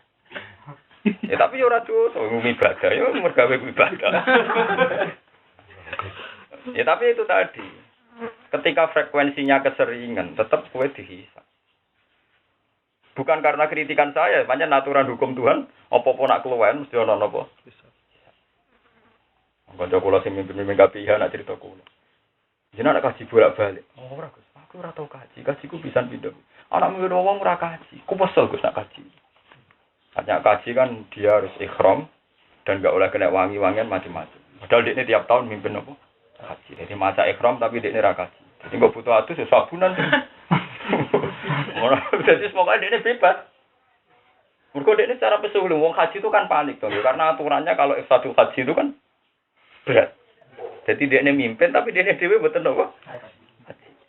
Ya tapi ora dosa ibadah, ya mergawe ibadah. Ya tapi itu tadi. Ketika frekuensinya keseringan, tetap kowe dihisab. Bukan karena kritikan saya, banyak aturan hukum Tuhan, apa-apa nak keluwen mesti ana napa? Kanca kula sing mimpin KPIH nak cerita kula. Jenengan nak kaji bolak-balik. Oh ora Gus, aku ora tau kaji. Kajiku pisan pindho. Anak murid wong ora kaji. Ku pesel Gus nak kaji. Hanya kaji kan dia harus ikhram dan enggak boleh kena wangi-wangian macam-macam. Padahal dia ini tiap tahun mimpin apa? Kaji. Jadi masa ikhram tapi dia ini ra kaji. Jadi enggak butuh adus ya sabunan. Jadi semoga dia ini bebas. Mergo dia ini secara pesulung wong haji itu kan panik dong. Karena aturannya kalau satu haji itu kan berat. Jadi dia ini mimpin tapi dia ini dhewe mboten apa?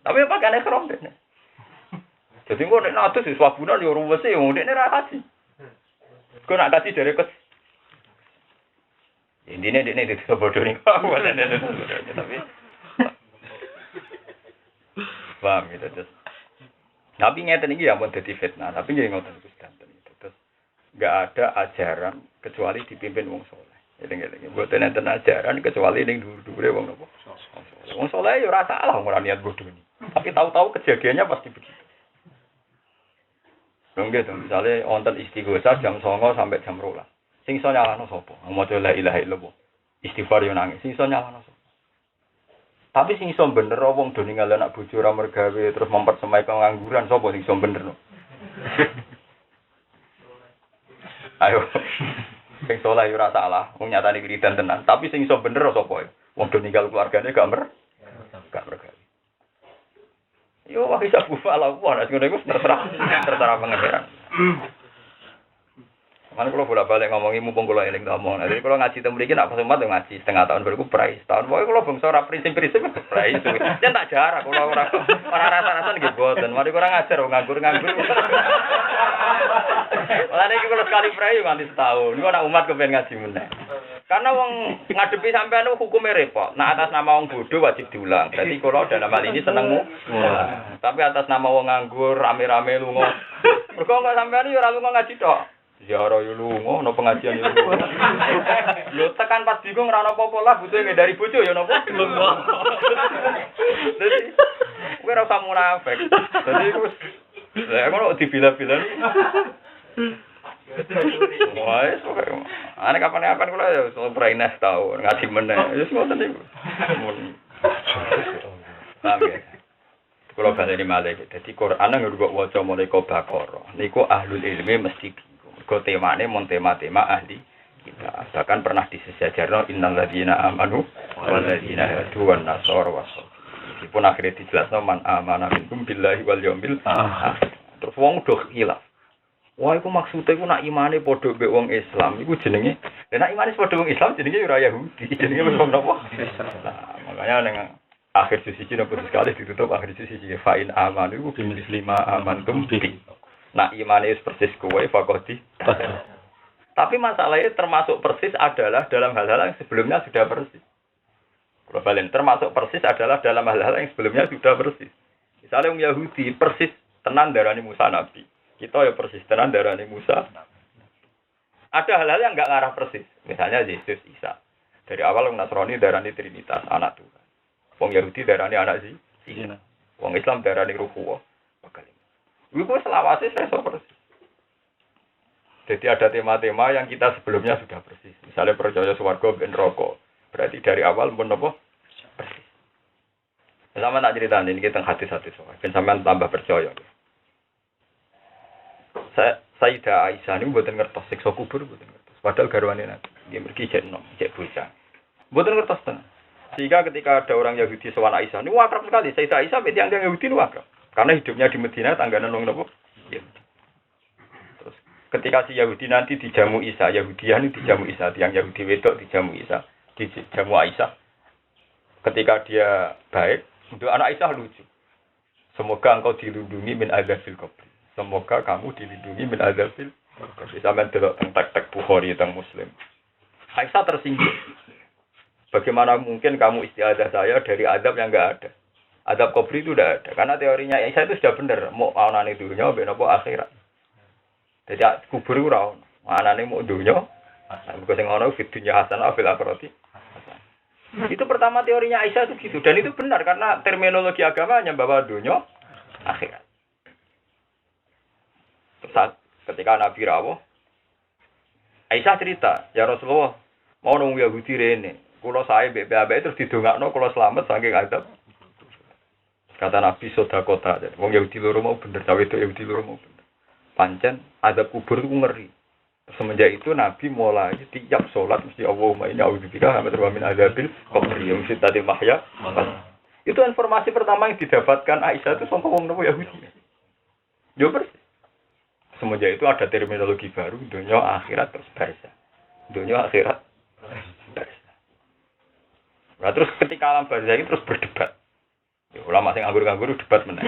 Tapi apa kan ikhram dia. Jadi kok nek adus ya sabunan ya ruwese wong dia ini ra haji. Kau nak kasih dari kes, intinya dia itu bodoh nih, tapi paham gitu terus. Tapi ngeten ini ya pun jadi fitnah, tapi jadi ngotot itu danten itu terus. Gak ada ajaran kecuali dipimpin wong soleh. Jadi buat nenten ajaran kecuali yang dulu wong nopo. Wong soleh ya rasa lah orang niat bodoh ini, tapi tahu-tahu kejadiannya pasti begitu. Nggih to, misale wonten istighosah jam 09.00 sampai jam 12. Sing iso nyalano sapa? Maca la ilaha illallah. Istighfar yo nangis. Sing iso nyalano sapa? Tapi sing iso bener wong do ninggal anak bojo ora mergawe terus mempersemai pengangguran sapa sing iso bener no? Ayo. Sing saleh yo ora salah, wong nyatane wiridan tenan. Tapi sing iso bener sapa? Wong do ninggal keluargane gak mergawe. Yo wah bisa buka lah, wah nasi goreng itu terserah pengejaran. Mana kalau bolak-balik ngomongin mumpung kalau eling ngomong, jadi kalau ngaji temu lagi nak sempat ngaji setengah tahun baru price tahun. Pokoknya kalau bangsa ora prinsip-prinsip price itu, jangan tak jarak kalau orang rasa-rasa nih boten. Mari kurang ngajar, nganggur. Malah nih kalau sekali price nganti setahun, ini orang umat kepengen ngaji meneh. Karena wong ngadepi sampean hukumnya repot. Nah atas nama wong bodoh wajib diulang. Jadi kalau dalam hal ini senengmu. Tapi atas nama wong nganggur rame-rame lunga. Mergo kok sampean yo ora lunga ngaji tok. Ziarah yo lunga, ono pengajian yo lunga. Yo tekan pas bingung ora ono apa-apa lah butuh dari bojo yo napa lunga. Dadi kowe ora usah munafik. Dadi wis lha ngono dibila-bila. Wah, ane kapan-kapan kula ya praines tau ngaji meneh. Wis ngoten niku. Oke. Kula baleni malih. Dadi Quran nang nggo waca mulai Baqarah. Niku ahlul ilmi mesti bingung. Mergo temane mon tema-tema ahli kita. Bahkan pernah disejarno innal ladzina amanu wal ladzina hadu wan nasara wasal. Dipun akhire dijelasno man amana minkum billahi wal yaumil akhir. Terus wong udah hilaf. Wah, iku maksudnya iku nak imane padha mbek wong Islam iku jenenge. Nek nak imane padha wong Islam jenenge ora Yahudi, jenenge wong napa? Nah, makanya ning akhir juz 1 nomor sekali ditutup akhir juz 1 fa in amanu bislima amantum bi. Nah, imane wis persis kowe faqati. Tapi masalahnya termasuk persis adalah dalam hal-hal yang sebelumnya sudah persis. Globalen termasuk persis adalah dalam hal-hal yang sebelumnya sudah persis. Misalnya orang Yahudi persis tenan darani Musa Nabi. Kita ya persis tenan darani Musa. Ada hal-hal yang enggak ngarah persis. Misalnya Yesus, Isa. Dari awal orang Nasrani darani Trinitas, anak Tuhan. Wong Yahudi darani anak Zina. Wong Islam darani Ruhullah. Itu selawase saya persis. Jadi ada tema-tema yang kita sebelumnya sudah persis. Misalnya percaya swarga ben neraka. Berarti dari awal pun apa? Persis. Sama tak cerita ini kita hadis-hadis soal. Ben sampean tambah percaya. Sayyidah Aisyah ini mboten ngertos siksa kubur mboten ngertos. Padahal garwane Nabi. Dia pergi cek nom, cek bocah. Mboten ngertos tenan. Sehingga ketika ada orang Yahudi sowan Aisyah, ini akrab sekali. Sayyidah Aisyah mbek tiyang Yahudi ini akrab. Karena hidupnya di Madinah tangganan wong napa? Terus ketika si Yahudi nanti dijamu Isa, Yahudian ini dijamu Isa, tiang Yahudi wedok dijamu Isa, dijamu Aisyah. Ketika dia baik, untuk anak Aisyah lucu. Semoga engkau dilindungi min adzabil qabr. Semoga kamu dilindungi min adzabil qabr. Sampeyan delok teng tek Bukhari teng Muslim. Aisyah tersinggung. Bagaimana mungkin kamu istiadah saya dari azab yang enggak ada? Azab kubur itu udah ada. Karena teorinya Aisyah itu sudah benar. Mau anane dunya ben apa akhirat. Jadi kubur itu ora ono. Anane mau dunya. Mergo sing ono fit dunya hasanah fil akhirati. Itu pertama teorinya Aisyah itu gitu. Dan itu benar karena terminologi agamanya bahwa dunya akhirat. Saat ketika Nabi rawuh, Aisyah cerita, ya Rasulullah, mau nunggu Yahudi rene. Kula sae BPAB terus didongakno kula selamat saking azab. Kata Nabi sedekah. Wong Yahudi loro mau bener, cawe itu Yahudi loro mau bener. Pancen azab kubur itu ngeri. Semenjak itu Nabi mulai tiap sholat mesti Allahumma inni a'udzubika min adzabil qabr wa min fitnatil mahya. Itu informasi pertama yang didapatkan Aisyah itu sama wong Yahudi. Yo persis. Semenjak itu ada terminologi baru, dunia akhirat terus barzah. Dunia akhirat barzah. Nah, terus ketika alam barzah itu terus berdebat. Ya, ulama sing anggur-anggur debat meneh.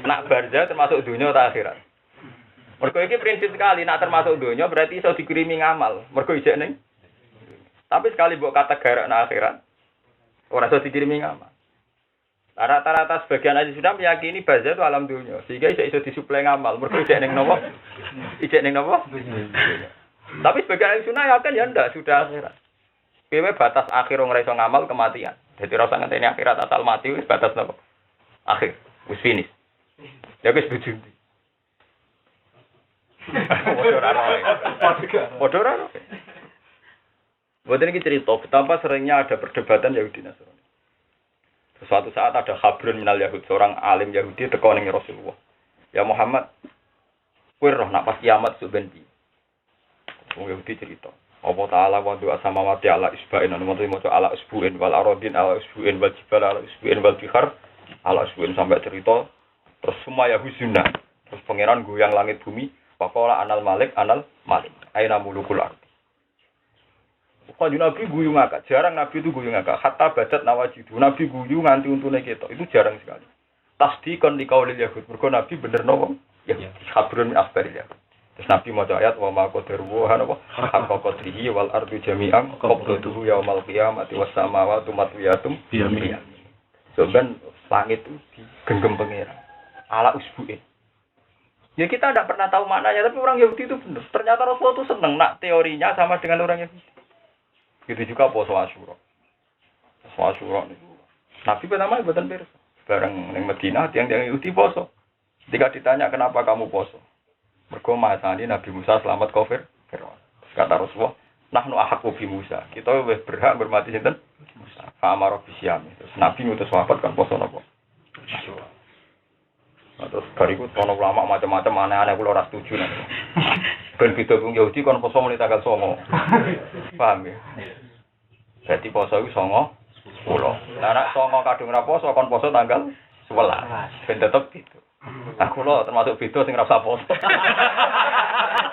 Nak barzah termasuk dunia atau akhirat? Mergo iki prinsip sekali, nak termasuk dunia berarti iso dikirimi ngamal. Mergo ijek ning. Tapi sekali mbok kata garak nang akhirat, ora iso dikirimi ngamal. Rata-rata sebagian ahli sunnah meyakini barzah itu alam dunia, sehingga iso disuplai ngamal. Mergo ijek ning napa? Ijek ning napa? Tapi sebagian ahli sunnah yakin ya ndak sudah akhirat. Piye batas akhir ora iso ngamal kematian. Jadi ora usah ngenteni akhirat asal mati wis batas napa? Akhir, wis finish. Ya wis bujur. Padha ora. Boten iki cerita betapa seringnya ada perdebatan Yahudi Nasrani. Suatu saat ada khabrun minal Yahud, seorang alim Yahudi teko ning Rasulullah. Ya Muhammad, kowe roh nak pas kiamat suben piye? Wong Yahudi cerita. Allah Ta'ala wa du'a samawati ala isba'in anu maca ala isbu'in wal aradin ala isbu'in wal jibal ala isbu'in wal bihar ala isbu'in sampai cerita terus semua Yahudina. Terus pangeran goyang langit bumi, faqala anal malik aina mulukul ardi. Kanjeng Nabi guyu ngakak, jarang Nabi itu guyu ngakak. Hatta badat nawajidu, Nabi guyu nganti untune ketok. Itu jarang sekali. Tasdiqan li qaulil yahud. Mergo Nabi bener nopo? Ya, khabrun min akhbaril yahud. Terus Nabi maca ayat wa ma qadaru wa napa? Haqqa qadrihi wal ardu jami'an qabdatuhu yaumal qiyamati was samawati matwiyatum bi yaminihi. Soben langit itu digenggam pangeran. Ala usbu'in. Ya kita tidak pernah tahu maknanya, tapi orang Yahudi itu benar. Ternyata Rasulullah itu senang nak teorinya sama dengan orang Yahudi. Gitu juga puasa Asyura. Puasa Asyura itu. Nabi pertama buatan pirsa. Bareng ning Madinah tiang-tiang Yahudi puasa. Ketika ditanya kenapa kamu puasa? Mergo masani Nabi Musa selamat kafir. Kata Rasulullah, nahnu ahaqqu bi Musa. Kita lebih berhak bermati sinten? Musa. Fa amara bi syam. Terus Nabi ngutus sahabat kan puasa napa? Asyura. Terus bariku ono ulama macam-macam aneh-aneh kula ora setuju nek. Ben beda wong Yahudi kon poso mulai tanggal 9. Paham ya? Jadi poso iku 9 10. Lah nek 9 kadung ora poso kon poso tanggal 11. Ben tetep gitu. Aku lo termasuk beda sing ora usah foto.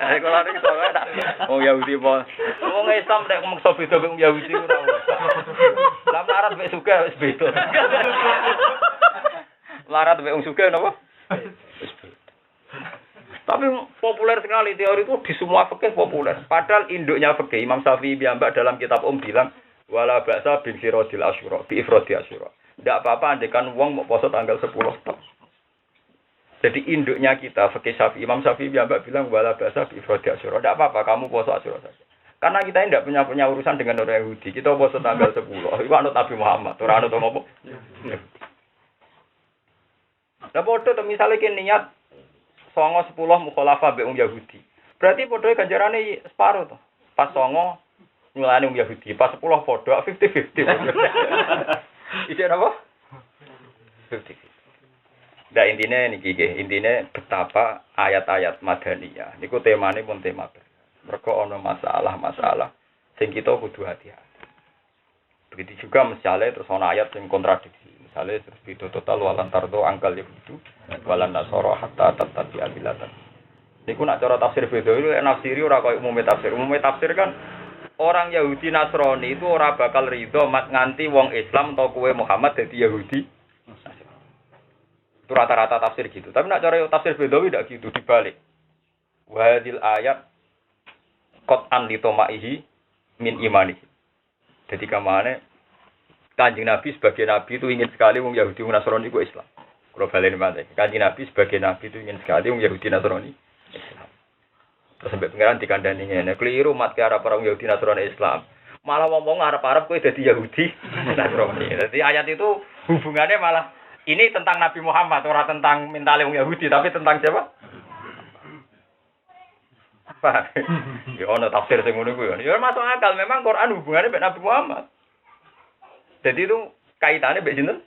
Kalau niki soalnya tak wong Yahudi po. Wong Islam nek meksa beda wong Yahudi ora usah. Lah larat mek sugih wis beda. Larat mek wong sugih napa? Wis beda. Tapi populer sekali teori itu di semua fikih populer. Padahal induknya fikih Imam Syafi'i piyambak dalam kitab bilang wala ba'sa bin sirodil asyura bi ifradi asyura. Ndak apa-apa andekan wong mau poso tanggal 10 tok. Jadi induknya kita fikih Syafi'i Imam Syafi'i piyambak bilang wala ba'sa bi ifradi asyura. Ndak apa-apa kamu poso asyura saja. Karena kita ini tidak punya urusan dengan orang Yahudi. Kita poso tanggal 10. Iku anut Nabi Muhammad, ora anut apa? Lah padha to misale ki niat 9 10 mukhalafah mbek wong Yahudi. Berarti padha ganjarane separo to. Pas 9 nyulane wong Yahudi, pas 10 padha 50-50. Iki apa? 50. Nah intinya niki nggih, intine betapa ayat-ayat Madaniyah niku temane pun tema mergo ana masalah-masalah sing kita kudu hati-hati. Begitu juga misalnya terus ana ayat sing kontradiksi. Misalnya terus beda total walan tardo angkal yahudu walan nasara hatta tattabi abilatan. Niku nak cara tafsir beda itu nafsiri ora koyo umum tafsir. Umum tafsir kan orang Yahudi Nasrani itu ora bakal ridho mat nganti wong Islam atau kowe Muhammad dadi Yahudi. Itu rata-rata tafsir gitu. Tapi nak cara tafsir Bedawi tidak gitu, dibalik. Wahadil ayat qat'an li tomaihi min imani. Jadi kamane Kanjeng Nabi sebagai nabi itu ingin sekali wong Yahudi Nasrani itu Islam. Kalau balen mate. Kanjeng Nabi sebagai nabi itu ingin sekali wong Yahudi Nasrani Islam. Terus sampai pengiran dikandani ngene, keliru mat ke arah orang Yahudi Nasrani Islam. Malah ngomong arep-arep kowe dadi Yahudi Nasrani. Jadi ayat itu hubungannya malah ini tentang Nabi Muhammad, ora tentang mentale wong Yahudi, tapi tentang siapa? Apa? Ya ono tafsir sing ngono kuwi. Ya masuk akal, memang Quran hubungannya dengan Nabi Muhammad. Jadi itu kaitannya mbek sinten?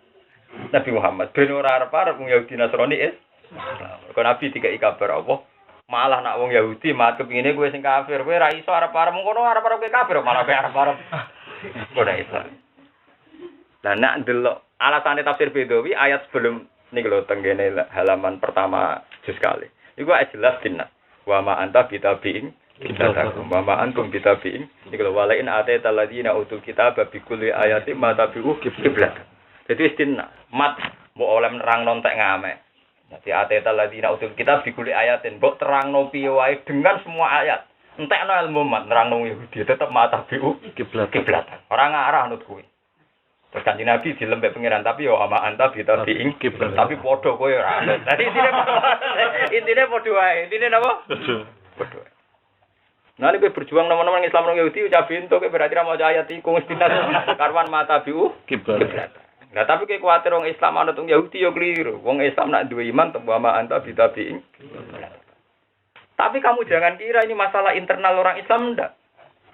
Nabi Muhammad. Ben ora arep-arep wong Yahudi Nasrani Islam. Kok Nabi dikai kabar apa? Malah nak wong Yahudi mat kepingine kowe sing kafir, kowe ra iso arep-arep ngono arep-arep kowe kafir, malah kowe arep-arep. Ora Islam. Lah nak ndelok alasane tafsir Bedawi ayat sebelum niki lho tenggene halaman pertama juz kali. Iku jelas dinas. Wa ma anta bitabiin kitatakum wa ma antum bitabiin. Niki lho walain ataital ladina utul kitaba bi kulli ayatin ma tabi'u qiblat. Jadi istinna mat mbok oleh nerang nontek ngamek. Jadi ataital ladina utul kitab bi kulli ayatin mbok terangno piye wae dengan semua ayat. Entekno ilmu mat nerangno Yahudi tetep ma tabi'u qiblat. Ora ngarah nut kuwi. Terus Kanjeng Nabi dilembek pengiran tapi yo ama anta bitabiin kiblat. Tapi padha kowe ora. Dadi intine padha wae. Intine napa? Padha wae. Nah nek berjuang teman-teman Islam nang Yahudi ucap bento kowe berarti ra maca ayat iku mesti karwan mata biu kiblat. Nah tapi kowe kuwatir wong Islam anut wong Yahudi yo keliru. Wong Islam nak duwe iman tembu ama anta bitabiin. Tapi kamu jangan kira ini masalah internal orang Islam ndak.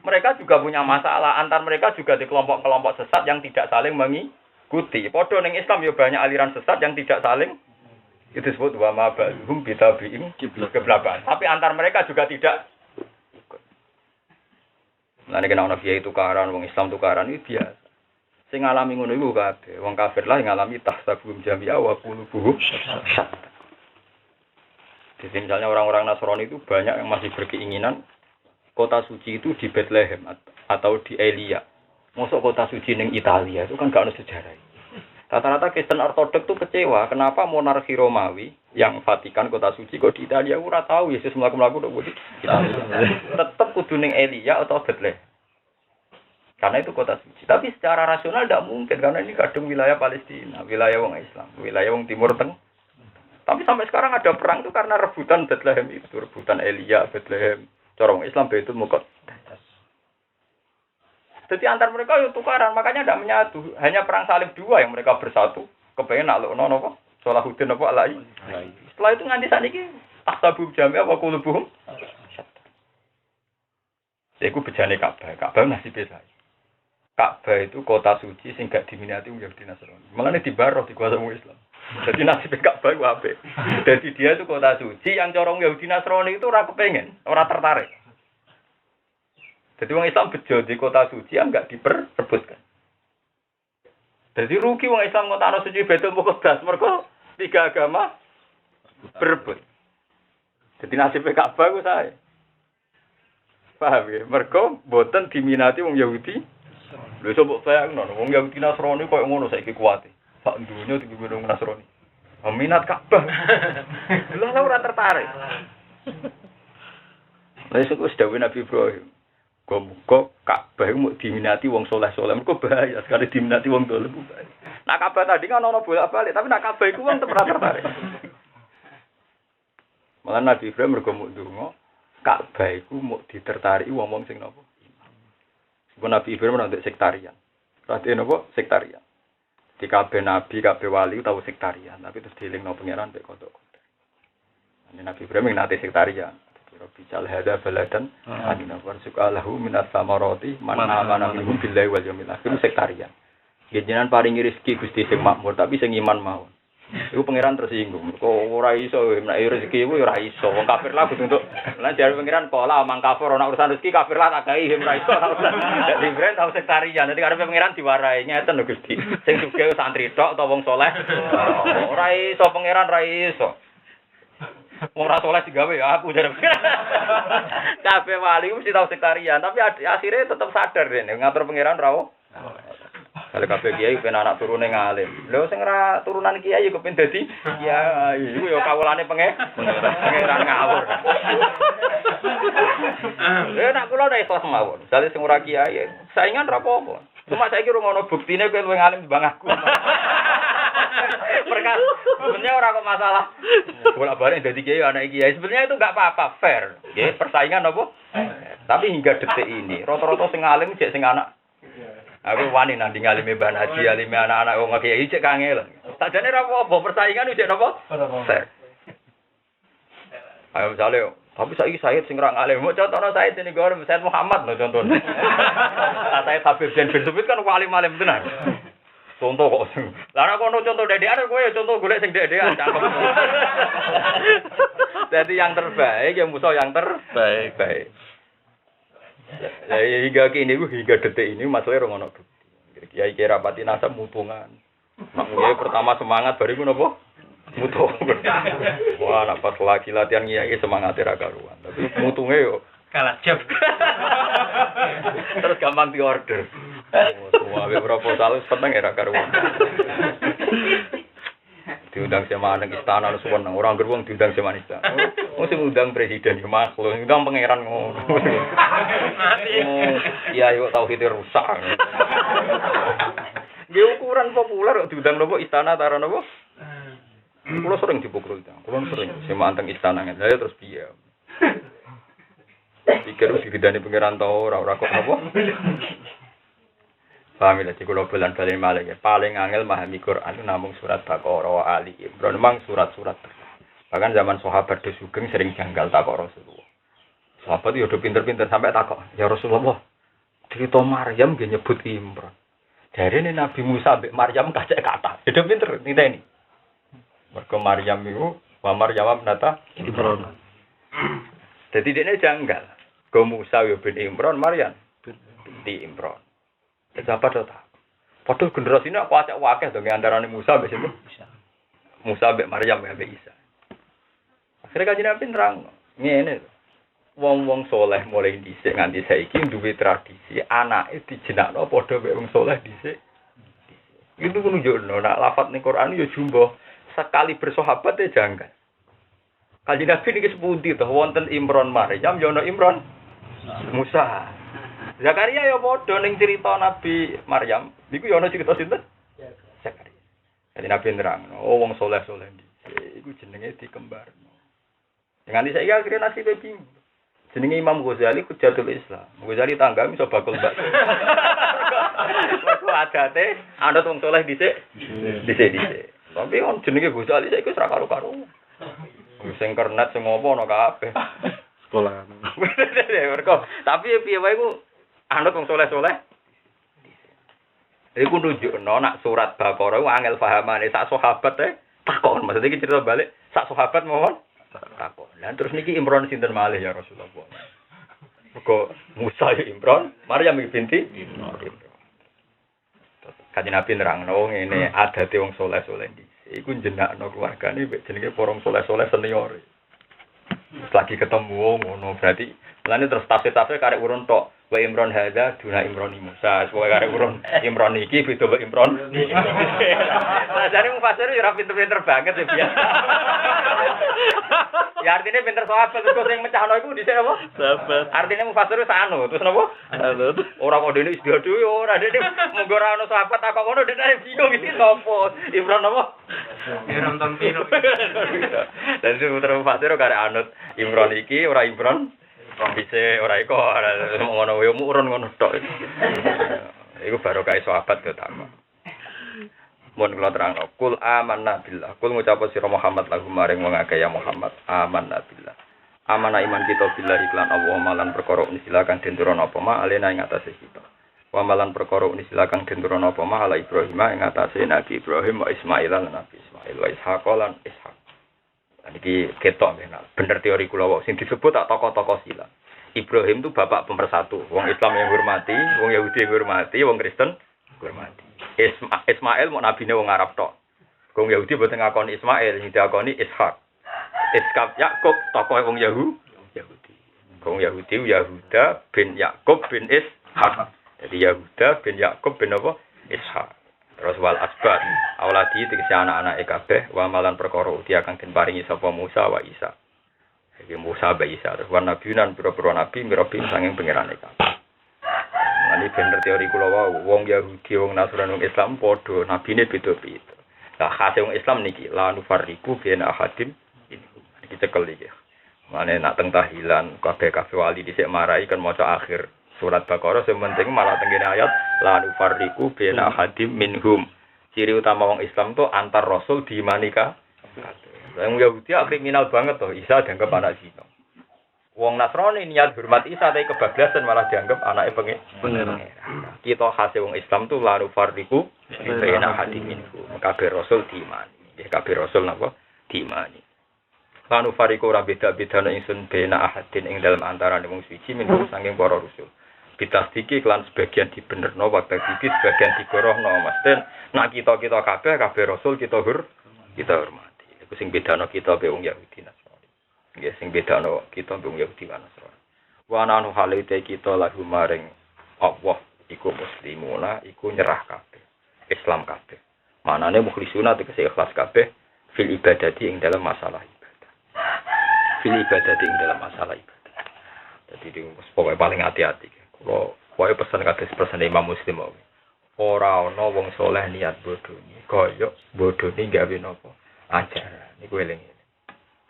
Mereka juga punya masalah, antar mereka juga di kelompok-kelompok sesat yang tidak saling mengikuti. Padha ning Islam ya banyak aliran sesat yang tidak saling itu disebut wa ma ba'hum bitabi'in kiblaban. Tapi antar mereka juga tidak ikut. Lah nek ana kiai tukaran, wong Islam tukaran itu biasa. Sing ngalami ngono iku kabeh. Wong kafir lah ngalami tahsabum jami'a wa qulubuhum syatta. Jadi misalnya orang-orang Nasrani itu banyak yang masih berkeinginan kota suci itu di Bethlehem atau di Elia. Masuk kota suci ning Italia itu kan gak ada sejarah. Rata-rata Kristen Ortodok tuh kecewa kenapa monarki Romawi yang Vatikan kota suci kok di Italia ora tahu Yesus mlaku-mlaku kok di Italia. Tetep kudu ning Elia atau Bethlehem. Karena itu kota suci. Tapi secara rasional tidak mungkin karena ini kadung wilayah Palestina, wilayah wong Islam, wilayah wong Timur Tengah. Tapi sampai sekarang ada perang itu karena rebutan Bethlehem itu, rebutan Elia Bethlehem. Corong Islam Baitul Muqaddas. Jadi antar mereka itu tukaran, makanya tidak menyatu. Hanya perang salib 2 yang mereka bersatu. Kepengen naklukno napa? Salahuddin apa alai. Setelah itu nganti sakniki tahsabum jami'a wa qulubuhum. Iku bejane Ka'bah. Ka'bah nasibe sae. Ka'bah itu kota suci sing gak diminati wong Yahudi Nasrani. Mulane dibaroh dikuasai wong Islam. Jadi nasib Ka'bah ku apik. Jadi dia itu kota suci yang corong Yahudi Nasrani itu ora kepengen, ora tertarik. Jadi wong Islam bejo di kota suci yang enggak diperebutkan. Jadi rugi wong Islam kota suci Baitul Muqaddas mergo tiga agama berebut. Jadi nasibnya Ka'bah ku sae. Paham ya? Mergo boten diminati wong Yahudi. Lha coba bayangno wong Yahudi Nasrani koyo ngono saiki kuwate. Sak dunya dipimpin wong Nasrani. Minat Ka'bah. Lah ora tertarik. Lah iso wis dawuh Nabi Ibrahim. Muga Ka'bah iku mau diminati wong saleh-saleh. Mergo bahaya sekali diminati wong dolim. Nak Ka'bah tadi kan ono bolak-balik, tapi nak Ka'bah iku wong ora tertarik. Malah Nabi Ibrahim mergo mau ndonga, Ka'bah iku mau ditertariki wong-wong sing napa? Ibu Nabi Ibrahim nanti sektarian. Berarti napa? Sektarian. Di kabeh nabi, kabeh wali tahu sektarian, tapi terus dielingno pangeran mek kodok-kodok. Nabi Ibrahim nate sektarian. Rabbi jal hada baladan amina warzuqalahu minas samarati man amana minhum billahi wal yawmil akhir sektarian. Jenengan paringi rezeki Gusti sing makmur tapi sing iman mawon. Iku pangeran tersinggung. Kok ora iso nek rezeki iku ora iso. Wong kafir lah kudu untuk. Lah jare pangeran pola mang kafir ana urusan rezeki kafir lah tak gawe ora iso. Dadi brand tau sektarian. Dadi karepe pangeran diwarai ngeten lho Gusti. Sing sugih santri tok utawa wong saleh. Ora iso pangeran ora iso. Wong ra saleh digawe ya aku jare. Kabeh wali mesti tau sektarian, tapi akhirnya tetap sadar dene ngatur pangeran ra. Kalau kabeh kiai ben anak turune ngalim. Lho sing ora turunan kiai kok ben dadi kiai. Iku ya kawulane pangeran ngawur. Nak kula nek ikhlas mawon. Jale sing ora kiai, saingan ra apa-apa. Cuma saiki ora ono buktine kowe luwih ngalim timbang aku. Perkara sebenarnya ora kok masalah. Bolak-balik dadi kiai anak kiai. Sebenarnya itu enggak apa-apa, fair. Nggih, persaingan apa? Tapi hingga detik ini rata-rata sing ngalim cek sing anak. Aku wani nanding alime Mbah Haji, alime anak-anak wong kiai cek kangel. Sakjane ora apa-apa, persaingan cek napa? Fair. Ayo misale, tapi saiki Said sing ora ngalim, mau contohno Said ini gore Said Muhammad lho contohnya. Said Habib bin Subit kan alim-alim tenan. Contoh kok. Lah nek kono contoh dedekan kowe ya contoh golek sing dedekan cakep. Jadi yang terbaik ya musuh yang terbaik. Baik. Ya hingga kini hingga detik ini masalah orang ono bukti. Kiai kira pati nasab mutungan. Maknya pertama semangat bariku nopo? Mutung. Wah, nak pas lagi latihan kiai semangat ra karuan. Tapi mutunge yo kalah jeb. Terus gampang diorder. Semua proposal seneng ra karuan. Diundang sama nang istana lu suwon orang gerbong diundang sama istana. Oh sing undang presiden yo makhluk, undang pangeran ngono. Iya yo tauhid rusak. Nggih ukuran populer kok diundang nopo istana taran nopo? Kulo sering dipukul itu. Kulo sering sama anteng istana ngene. Lah terus piye? Pikir wis digedani pangeran ta ora kok nopo? Paham ya, jadi kalau bulan-bulan malah ya, paling angel memahami Quran namung surat Baqarah, Ali Imran, memang surat-surat. Bahkan zaman sahabat de sugeng sering janggal takok Rasulullah. Sahabat itu udah pinter-pinter sampai takok, ya Rasulullah, cerita Maryam dia nyebut Imran. Dari ini Nabi Musa sampai Maryam kacek kata, udah pinter, ini. Mereka Maryam itu, wa Maryam nata Imran. Jadi dia janggal. Ke Musa bin Imran, Maryam binti Imran. Sahabat tak. Padahal generasi ini aku acak wakil dong antarane Musa mbek sinten? Musa mbek Maryam mbek Isa. Akhire kanjeng Nabi nerang ngene. Wong-wong saleh mulai dhisik nganti saiki duwe tradisi anake dijenakno padha mbek wong saleh dhisik. Itu menunjukno nek lafaz ning Quran yo jumbo sekali bersahabat ya janggal. Kanjeng Nabi niki sepundi to wonten Imran Maryam yo ana Imran Musa. Zakaria ya padha ning cerita Nabi Maryam. Niku ya ana cerita sinten? Zakaria. Jadi Nabi nerang, oh wong saleh-saleh iki iku jenenge dikembarno. Dengan saiki akhirnya nasibe bingung. Jenenge Imam Ghazali Hujatul Islam. Ghazali tangga iso bakul mbak. Kok adate ana wong saleh dhisik. Tapi on jenenge Ghazali saiki wis ra karo-karo. Sing kernet sing ngopo ana kabeh. Sekolah. Tapi piye wae ku anut wong soleh-soleh. Iku nunjukno nak surat Baqarah ku angel pahamane sak sahabat takon. Maksudnya iki cerita balik sak sahabat mohon takon. Lan terus niki Imran sinten malih ya Rasulullah. Mergo Musa Imran, Maryam binti Imran. Kanjeng Nabi nerangno ngene adate wong soleh-soleh iku jenakno keluargane mek jenenge porong soleh-soleh senior. Lagi ketemu ngono berarti lane terus tafsir-tafsir karek urun tok. Wa Imron hadza duna Imron Musa. Pokoke karek urun Imron iki beda wa Imron. Lah jare mufasir yo ora pinter-pinter banget ya biasa. Ya artinya pinter sahabat terus sing mecahno iku dhisik apa? Sahabat. Artinya mufasir wis anu, terus napa? Anut. Ora kok dene istiadat yo ora dene mung ora ono sahabat tak kok ngono dene bingung iki sapa? Imron apa? Imron tampil. Dan sing putra mufasir karek anut Imron iki ora Imron. Bisa ora iko ora ngono yo murun ngono tok. Iku barokah sahabat yo takok. Mun kula terangno, kul amanna billah. Kul ngucap sira Muhammad lagu maring wong akeh ya Muhammad, amanna billah. Amanah iman kita billah iklan Allah malan perkara silakan den turono apa ma alena ing atase kita. Wa malan perkara silakan den turono apa ma ala Ibrahim ing atase Nabi Ibrahim wa Ismail lan Nabi Ismail wa Ishaq lan Ishaq. Niki ketok bener teori kula wae sing disebut tak tokoh-tokoh silat. Ibrahim itu bapak pemersatu, wong Islam yang hormati, wong Yahudi yang hormati, wong Kristen hormati. Ismail mau nabine wong Arab tok. Wong Yahudi boten ngakoni Ismail, sing diakoni Ishaq. Ishaq Yakub tokoh wong Yahudi. Wong Yahudi Yahuda bin Yakub bin Ishaq. Jadi Yahuda bin Yakub bin apa? Ishaq. Terus wal asbat, awladi tegese anak-anak kabeh wa malan perkara uti akan den paringi sapa Musa wa Isa. Iki Musa wa Isa terus wan nabiunan pira-pira nabi mirabbi sanging pangerane kabeh. Ini bener teori kula wau, wong Yahudi, wong Nasrani, wong Islam padha nabine beda-beda. Lah khase wong Islam niki la nufarriqu baina ahadim iki cekel iki. Mane nak teng tahilan kabeh-kabeh wali dhisik marai kan maca akhir surat Baqarah sing penting malah tengene ayat la nufarriqu baina ahadim minhum. Ciri utama wong Islam tuh antar rasul dimanika. Wong Yahudi kriminal banget toh, Isa dianggap anak zina. Wong Nasrani niat hormat Isa tapi kebablasan malah dianggap anake pengen. Kita khase wong Islam tuh la nufarriqu baina ahadim minhum. Kabeh rasul diimani. Nggih kabeh rasul napa? Diimani. La nufarriqu ora beda-bedana ingsun baina ahadin ing dalam antarané wong suci minhum saking para rasul. Bitasdiki kelan sebagian dibenerno waktu iki sebagian digorohno Mas. Nak kita kabeh rasul kita hormati. Iku sing bedano kita be wong Yahudi Nasrani. Nggih sing bedano kita be wong Yahudi Nasrani. Wa nanu halite kita lagu maring Allah iku muslimuna iku nyerah kabeh. Islam kabeh. Manane mukhlisuna tegese ikhlas kabeh fil ibadati ing dalam masalah ibadah. Fil ibadati ing dalam masalah ibadah. Jadi di pokoknya paling hati-hati. Kalau kowe pesen kados pesen Imam Muslim wae. Ora ana wong saleh niat bodoni, kaya bodoni gawe napa? Ajaran. Niku eling.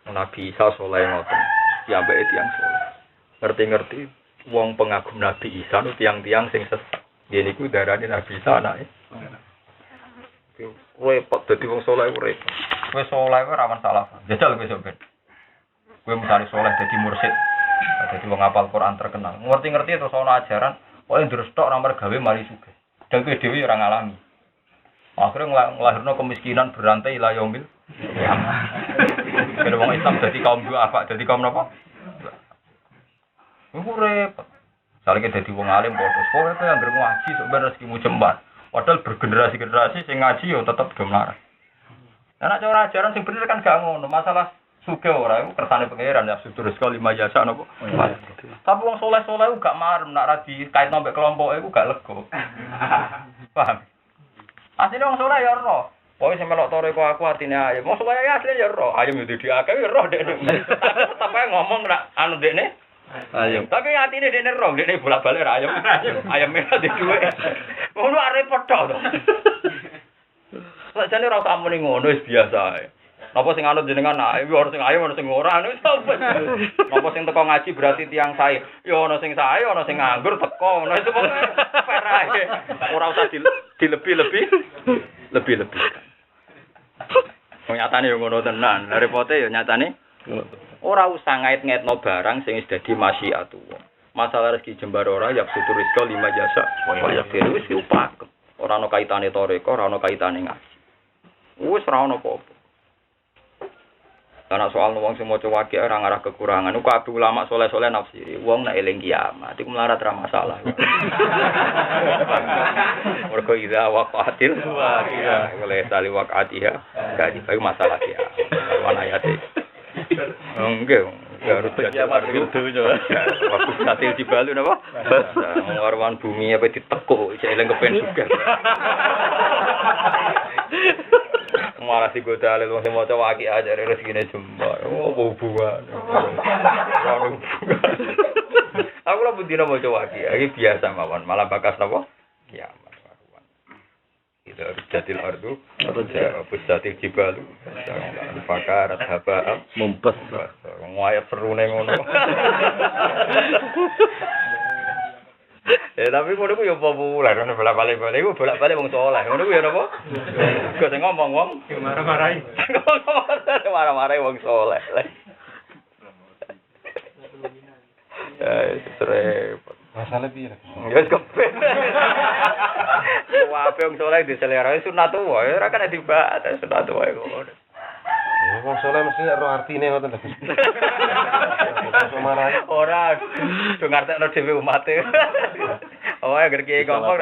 Nabi Isa saleh ngoten, piyambake tiyang saleh. Ngerti-ngerti wong pengagum Nabi Isa nu tiang-tiang sing sesat. Nggih niku darane Nabi Isa anake. Repot dadi wong saleh repot. Kowe saleh ora masalah. Jajal kowe sampeyan. Kowe mencari saleh dadi mursyid. Jadi wong hafal Quran terkenal. Ngerti-ngerti terus ana ajaran, kok ndres tok ora mergawe mari sugih. Dan kowe dhewe ora ngalami. Akhirnya nglahirno kemiskinan berantai ila yaumil qiyamah. Kene wong Islam dadi kaum duafa, dadi kaum napa? Iku repot. Saleh dadi wong alim padha. Kowe kowe anggere ngaji sok ben rezekimu jembar. Padahal bergenerasi-generasi sing ngaji yo tetep gemar. Nek cara ajaran sing bener kan gak ngono, masalah suke ora iku kersane pangeran ya sudur sekali 5 jasa napa. Tapi wong saleh-saleh gak marem nak ra dikaitno mbek kelompoke iku gak lega. Paham? Asline wong saleh ya ora. Pokoke sing melok tore kok aku atine ayem. Wong saleh asline ya ora. Ayem yo diake ya ora dekne. Tapi ngomong nak anu dekne ayem. Tapi atine dekne ora, dekne bolak-balik ra ayem. Ayeme ade duwe. Ngono repot tok to. Sajane ora usah muni ngono wis biasa ae. Napa sing anut jenengan ae, ora sing ayo, ora sing ora, wis apa. Napa sing teko ngaji berarti tiyang sae. Ya ana sing sae, ana sing nganggur teko. Nah itu pokoke fair ae. Ora usah dilebih-lebih. Lebih-lebih. Nyatane yo ngono tenan. Lah repote yo nyatane ora usah ngait-ngaitno barang sing wis dadi masyiatullah. Masalah rezeki jembar ora ya sutur rezeki 5 jasa. Kaya wis upakem. Ora ana kaitane toreko, ora ana kaitane ngaji. Wis ora ana apa-apa. Karena soal wong sing maca wakil ora ngarah kekurangan. Ku kabeh ulama saleh-saleh nafsiri. Wong nek eling kiamat iku melarat ra masalah. Mergo ida waqatil waqiah oleh tali waqatiha Enggak iki masalah ya. Wan ayate. Enggak harus kiamat dunya. Waktu satil dibalu napa? Warwan bumi apa ditekuk cek eling kepen juga. Malah digoda lek wong sing maca waki aja rezekine jembar. Oh hubungan. Aku lho bendina maca waki, iki biasa mawon, malah bakas napa? Kiamat. Itu jatil ardu, jatil jibalu, fakarat haba mumpes. Ngayat serune ngono. Tapi ngono ku yo populer, ngono bolak-balik iku bolak-balik wong saleh. Ngono ku yo napa? Kok sing ngomong wong marah-marahi. Marah-marahi wong saleh. Repot. Masalah piye? Wis kepen. Wae wong saleh diselera sunat wae, ora kan dibahas sunat wae ngono. Wong saleh mesti ora artine ngoten lho. Ora do ngartekno dhewe umate. Oh, agar kiye ngomong.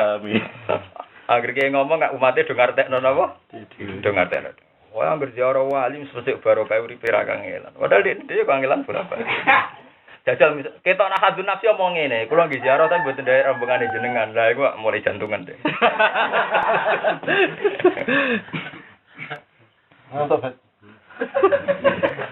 Agar kiye ngomong gak umate do ngartekno napa? Do ngartekno. Wah, agar ziarah wali mesti barokah uripe ra kangelan. Padahal dhewe kangelan bolak-balik. Jajal ketok nak hadun nafsi omong ngene, kula nggih ziarah tapi mboten ndek rombongane jenengan. Lah iku mulai jantungan deh. Mantap.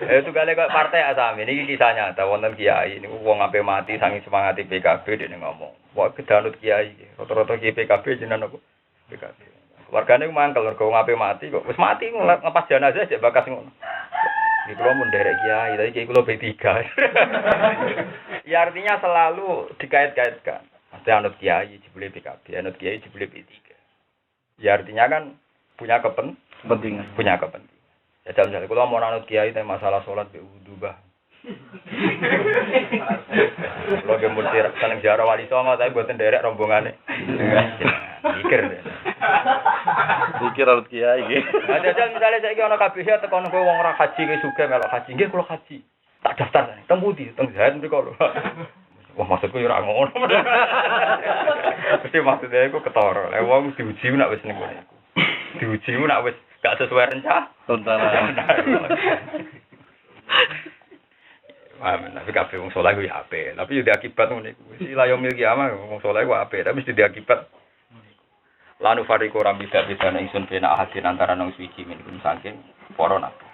Itu kali kok partai asami ini kisah nyata wonten kiai niku wong ape mati saking semangati PKB dene ngomong. Wah kedanut kiai. Rata-rata kiai PKB jenengan apa? PKB. Wargane ku mangkel mergo wong ape mati kok wis mati ngepas jenazah jek bakas ngono. Iki kula mun nderek kiai, tapi kiai kula B3. Ya artinya selalu dikait-kaitkan. Mesti anut kiai jebule PKB, anut kiai jebule B3. Ya artinya kan punya kepentingan, punya kepentingan. Ya dalam misalnya, kalau mau nanut kiai tentang masalah sholat be wudu bah. Kalau dia mesti seneng ziarah wali songo, tapi buatan derek rombongannya. Pikir nanut kiai iki. Nah, jajal misalnya saya kira kabeh ya tekan kowe wong ora haji ke sugih melok haji. Nggih kula haji. Tak daftar teng pundi? Teng Zaid mriko lho. Wah maksudku ya ora ngono. Mesti maksudnya iku ketara. Lah wong diuji nek wis ning kono iku. Diuji nek wis gak sesuai rencana. Tontonan. Wah, tapi kabeh wong saleh ku ya apik. Tapi yo diakibat ngene iku. Wis la yo milki ama wong saleh ku apik, tapi mesti diakibat. Lanu fariqu ram bisa-bisa ingsun pena ahadin antara nang suci min saking para nabi.